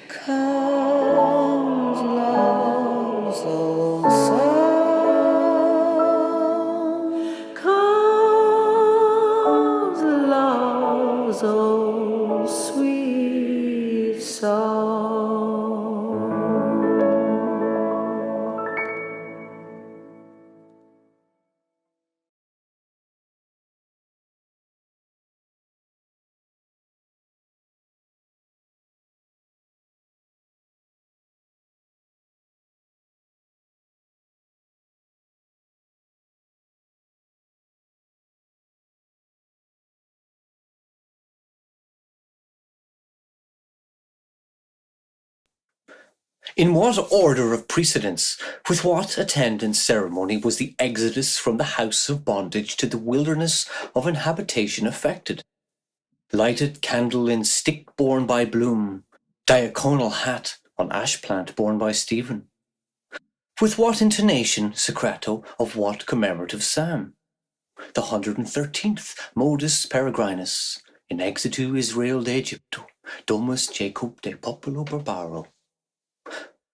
comes love's old song, comes love's old sweet song. In what order of precedence, with what attendant ceremony was the exodus from the house of bondage to the wilderness of inhabitation effected? Lighted candle in stick borne by Bloom, diaconal hat on ash plant borne by Stephen. With what intonation, Socrato, of what commemorative psalm? The 113th, Modus Peregrinus, in exitu Israel de Egypto, domus Jacob de populo barbaro.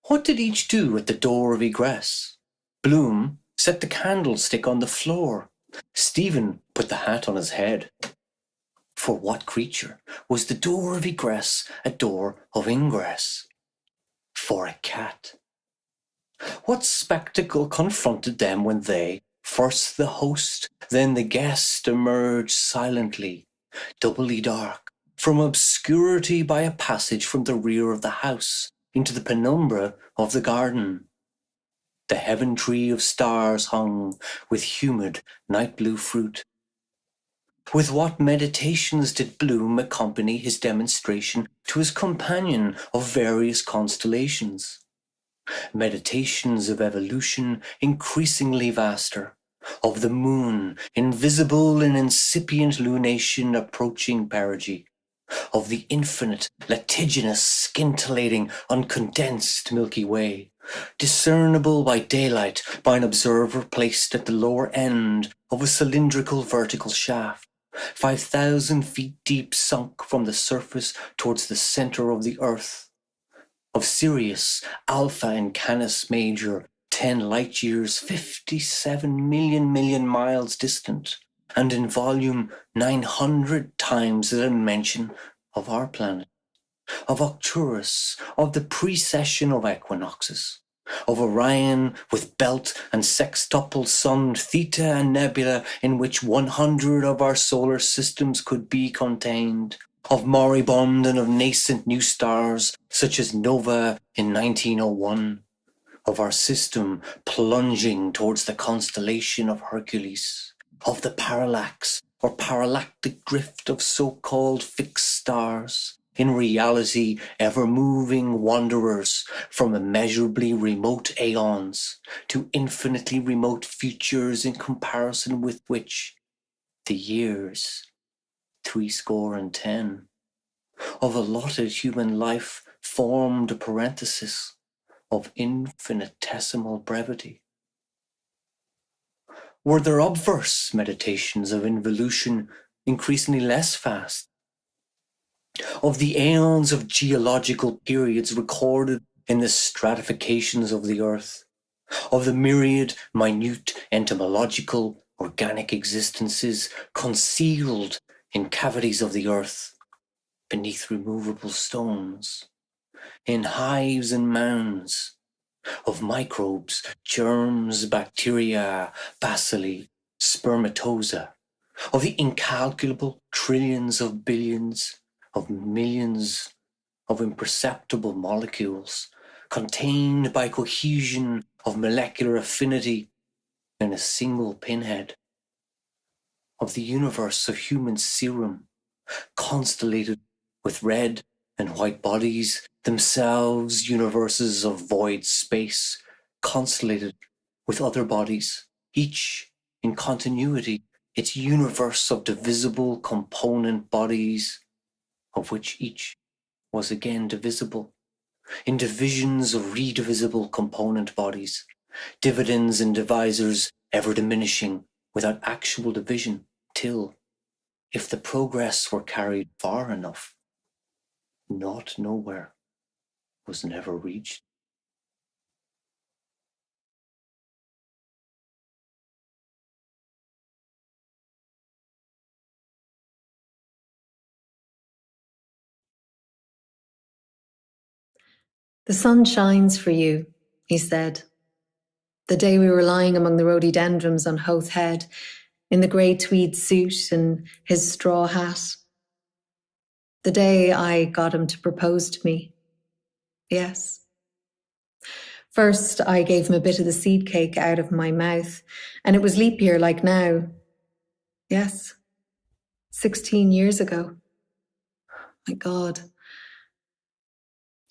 What did each do at the door of egress? Bloom set the candlestick on the floor. Stephen put the hat on his head. For what creature was the door of egress a door of ingress? For a cat. What spectacle confronted them when they, first the host, then the guest, emerged silently, doubly dark, from obscurity by a passage from the rear of the house into the penumbra of the garden? The heaven tree of stars hung with humid night blue fruit. With what meditations did Bloom accompany his demonstration to his companion of various constellations? Meditations of evolution increasingly vaster, of the moon, invisible in incipient lunation approaching perigee, of the infinite, lentiginous, scintillating, uncondensed Milky Way, discernible by daylight by an observer placed at the lower end of a cylindrical vertical shaft, 5,000 feet deep, sunk from the surface towards the centre of the earth, of Sirius, Alpha in Canis Major, 10 light years, 57 million miles distant, and in volume 900 times the dimension of our planet, of Arcturus, of the precession of equinoxes, of Orion with belt and sextuple sun, Theta and nebula in which 100 of our solar systems could be contained, of moribund and of nascent new stars such as Nova in 1901, of our system plunging towards the constellation of Hercules, of the parallax or parallactic drift of so-called fixed stars, in reality ever-moving wanderers from immeasurably remote aeons to infinitely remote futures in comparison with which the years 70, of allotted human life formed a parenthesis of infinitesimal brevity. Were there obverse meditations of involution increasingly less fast? Of the aeons of geological periods recorded in the stratifications of the earth? Of the myriad minute entomological organic existences concealed in cavities of the earth, beneath removable stones, in hives and mounds, of microbes, germs, bacteria, bacilli, spermatoza, of the incalculable trillions of billions, of millions of imperceptible molecules contained by cohesion of molecular affinity in a single pinhead, of the universe of human serum, constellated with red and white bodies, themselves universes of void space, constellated with other bodies, each in continuity, its universe of divisible component bodies, of which each was again divisible, in divisions of redivisible component bodies, dividends and divisors ever diminishing without actual division, till, if the progress were carried far enough, naught nowhere was never reached. The sun shines for you, he said. The day we were lying among the rhododendrons on Howth Head, in the grey tweed suit and his straw hat. The day I got him to propose to me. Yes. First, I gave him a bit of the seed cake out of my mouth, and it was leap year like now. Yes. 16 years ago. My God.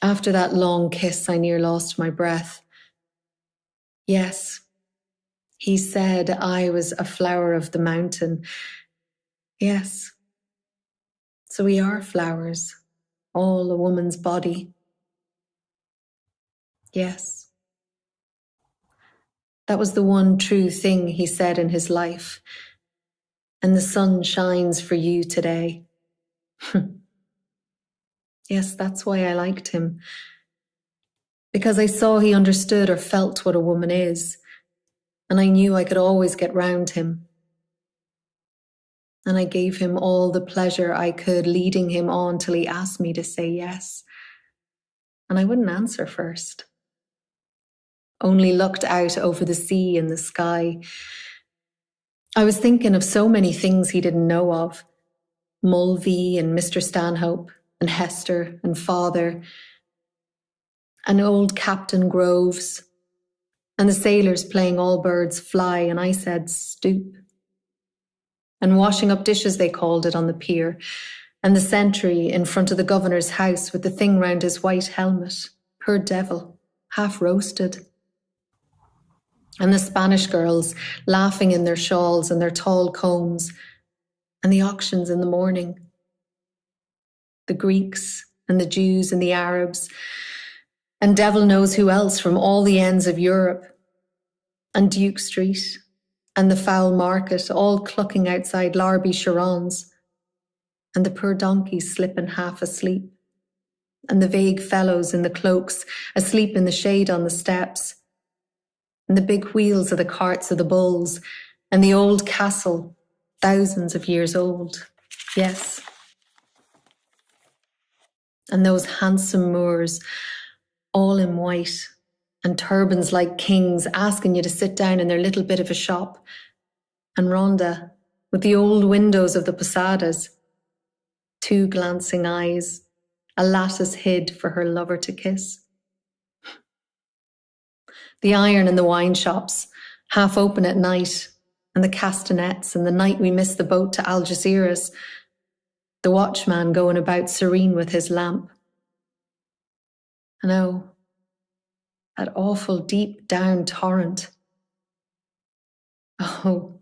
After that long kiss, I near lost my breath. Yes. He said I was a flower of the mountain. Yes. So we are flowers, all a woman's body. Yes. That was the one true thing he said in his life. And the sun shines for you today. Yes, that's why I liked him. Because I saw he understood or felt what a woman is. And I knew I could always get round him. And I gave him all the pleasure I could, leading him on till he asked me to say yes. And I wouldn't answer first. Only looked out over the sea and the sky. I was thinking of so many things he didn't know of. Mulvey and Mr. Stanhope and Hester and father and old Captain Groves and the sailors playing All Birds Fly, and I said stoop. And washing up dishes, they called it, on the pier, and the sentry in front of the governor's house with the thing round his white helmet, poor devil, half roasted. And the Spanish girls laughing in their shawls and their tall combs, and the auctions in the morning. the Greeks and the Jews and the Arabs, and devil knows who else from all the ends of Europe, and Duke Street and the foul market, all clucking outside Larby Sharon's, and the poor donkeys slipping half asleep, and the vague fellows in the cloaks asleep in the shade on the steps, and the big wheels of the carts of the bulls, and the old castle, thousands of years old, yes. And those handsome Moors, all in white, and turbans like kings, asking you to sit down in their little bit of a shop, and Rhonda, with the old windows of the posadas, 2 glancing eyes, a lattice hid for her lover to kiss. The iron in the wine shops, half open at night, and the castanets, and the night we missed the boat to Algeciras, the watchman going about serene with his lamp. And oh, that awful deep down torrent. Oh,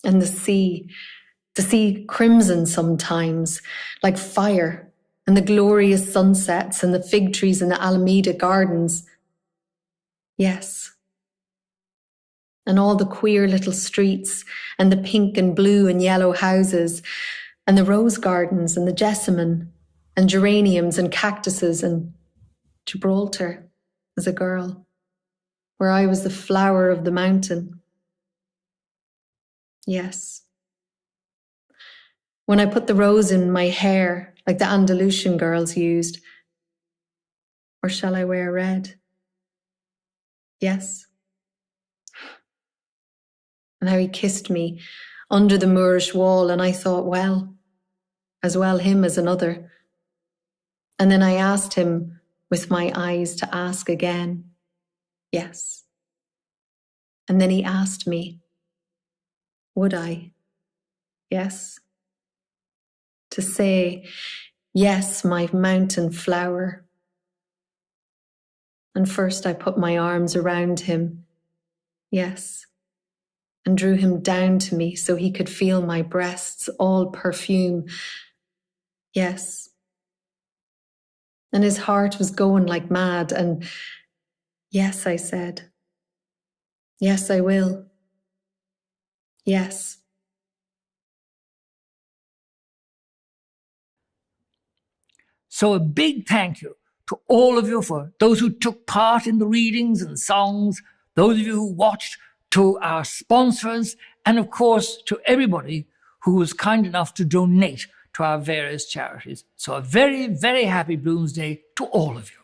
and the sea crimson sometimes, like fire, and the glorious sunsets and the fig trees in the Alameda gardens. Yes. And all the queer little streets, and the pink and blue and yellow houses, and the rose gardens and the jessamine, and geraniums and cactuses, and Gibraltar as a girl, where I was the flower of the mountain. Yes. When I put the rose in my hair, like the Andalusian girls used. Or shall I wear red? Yes. And how he kissed me under the Moorish wall, and I thought, well, as well him as another. And then I asked him with my eyes to ask again, yes. And then he asked me, would I? Yes. To say, yes, my mountain flower. And first I put my arms around him, yes, and drew him down to me so he could feel my breasts all perfume, yes. And his heart was going like mad, and yes, I said, yes, I will, yes. So a big thank you to all of you, for those who took part in the readings and songs, those of you who watched, to our sponsors, and of course to everybody who was kind enough to donate to our various charities. So a very, very happy Bloomsday to all of you.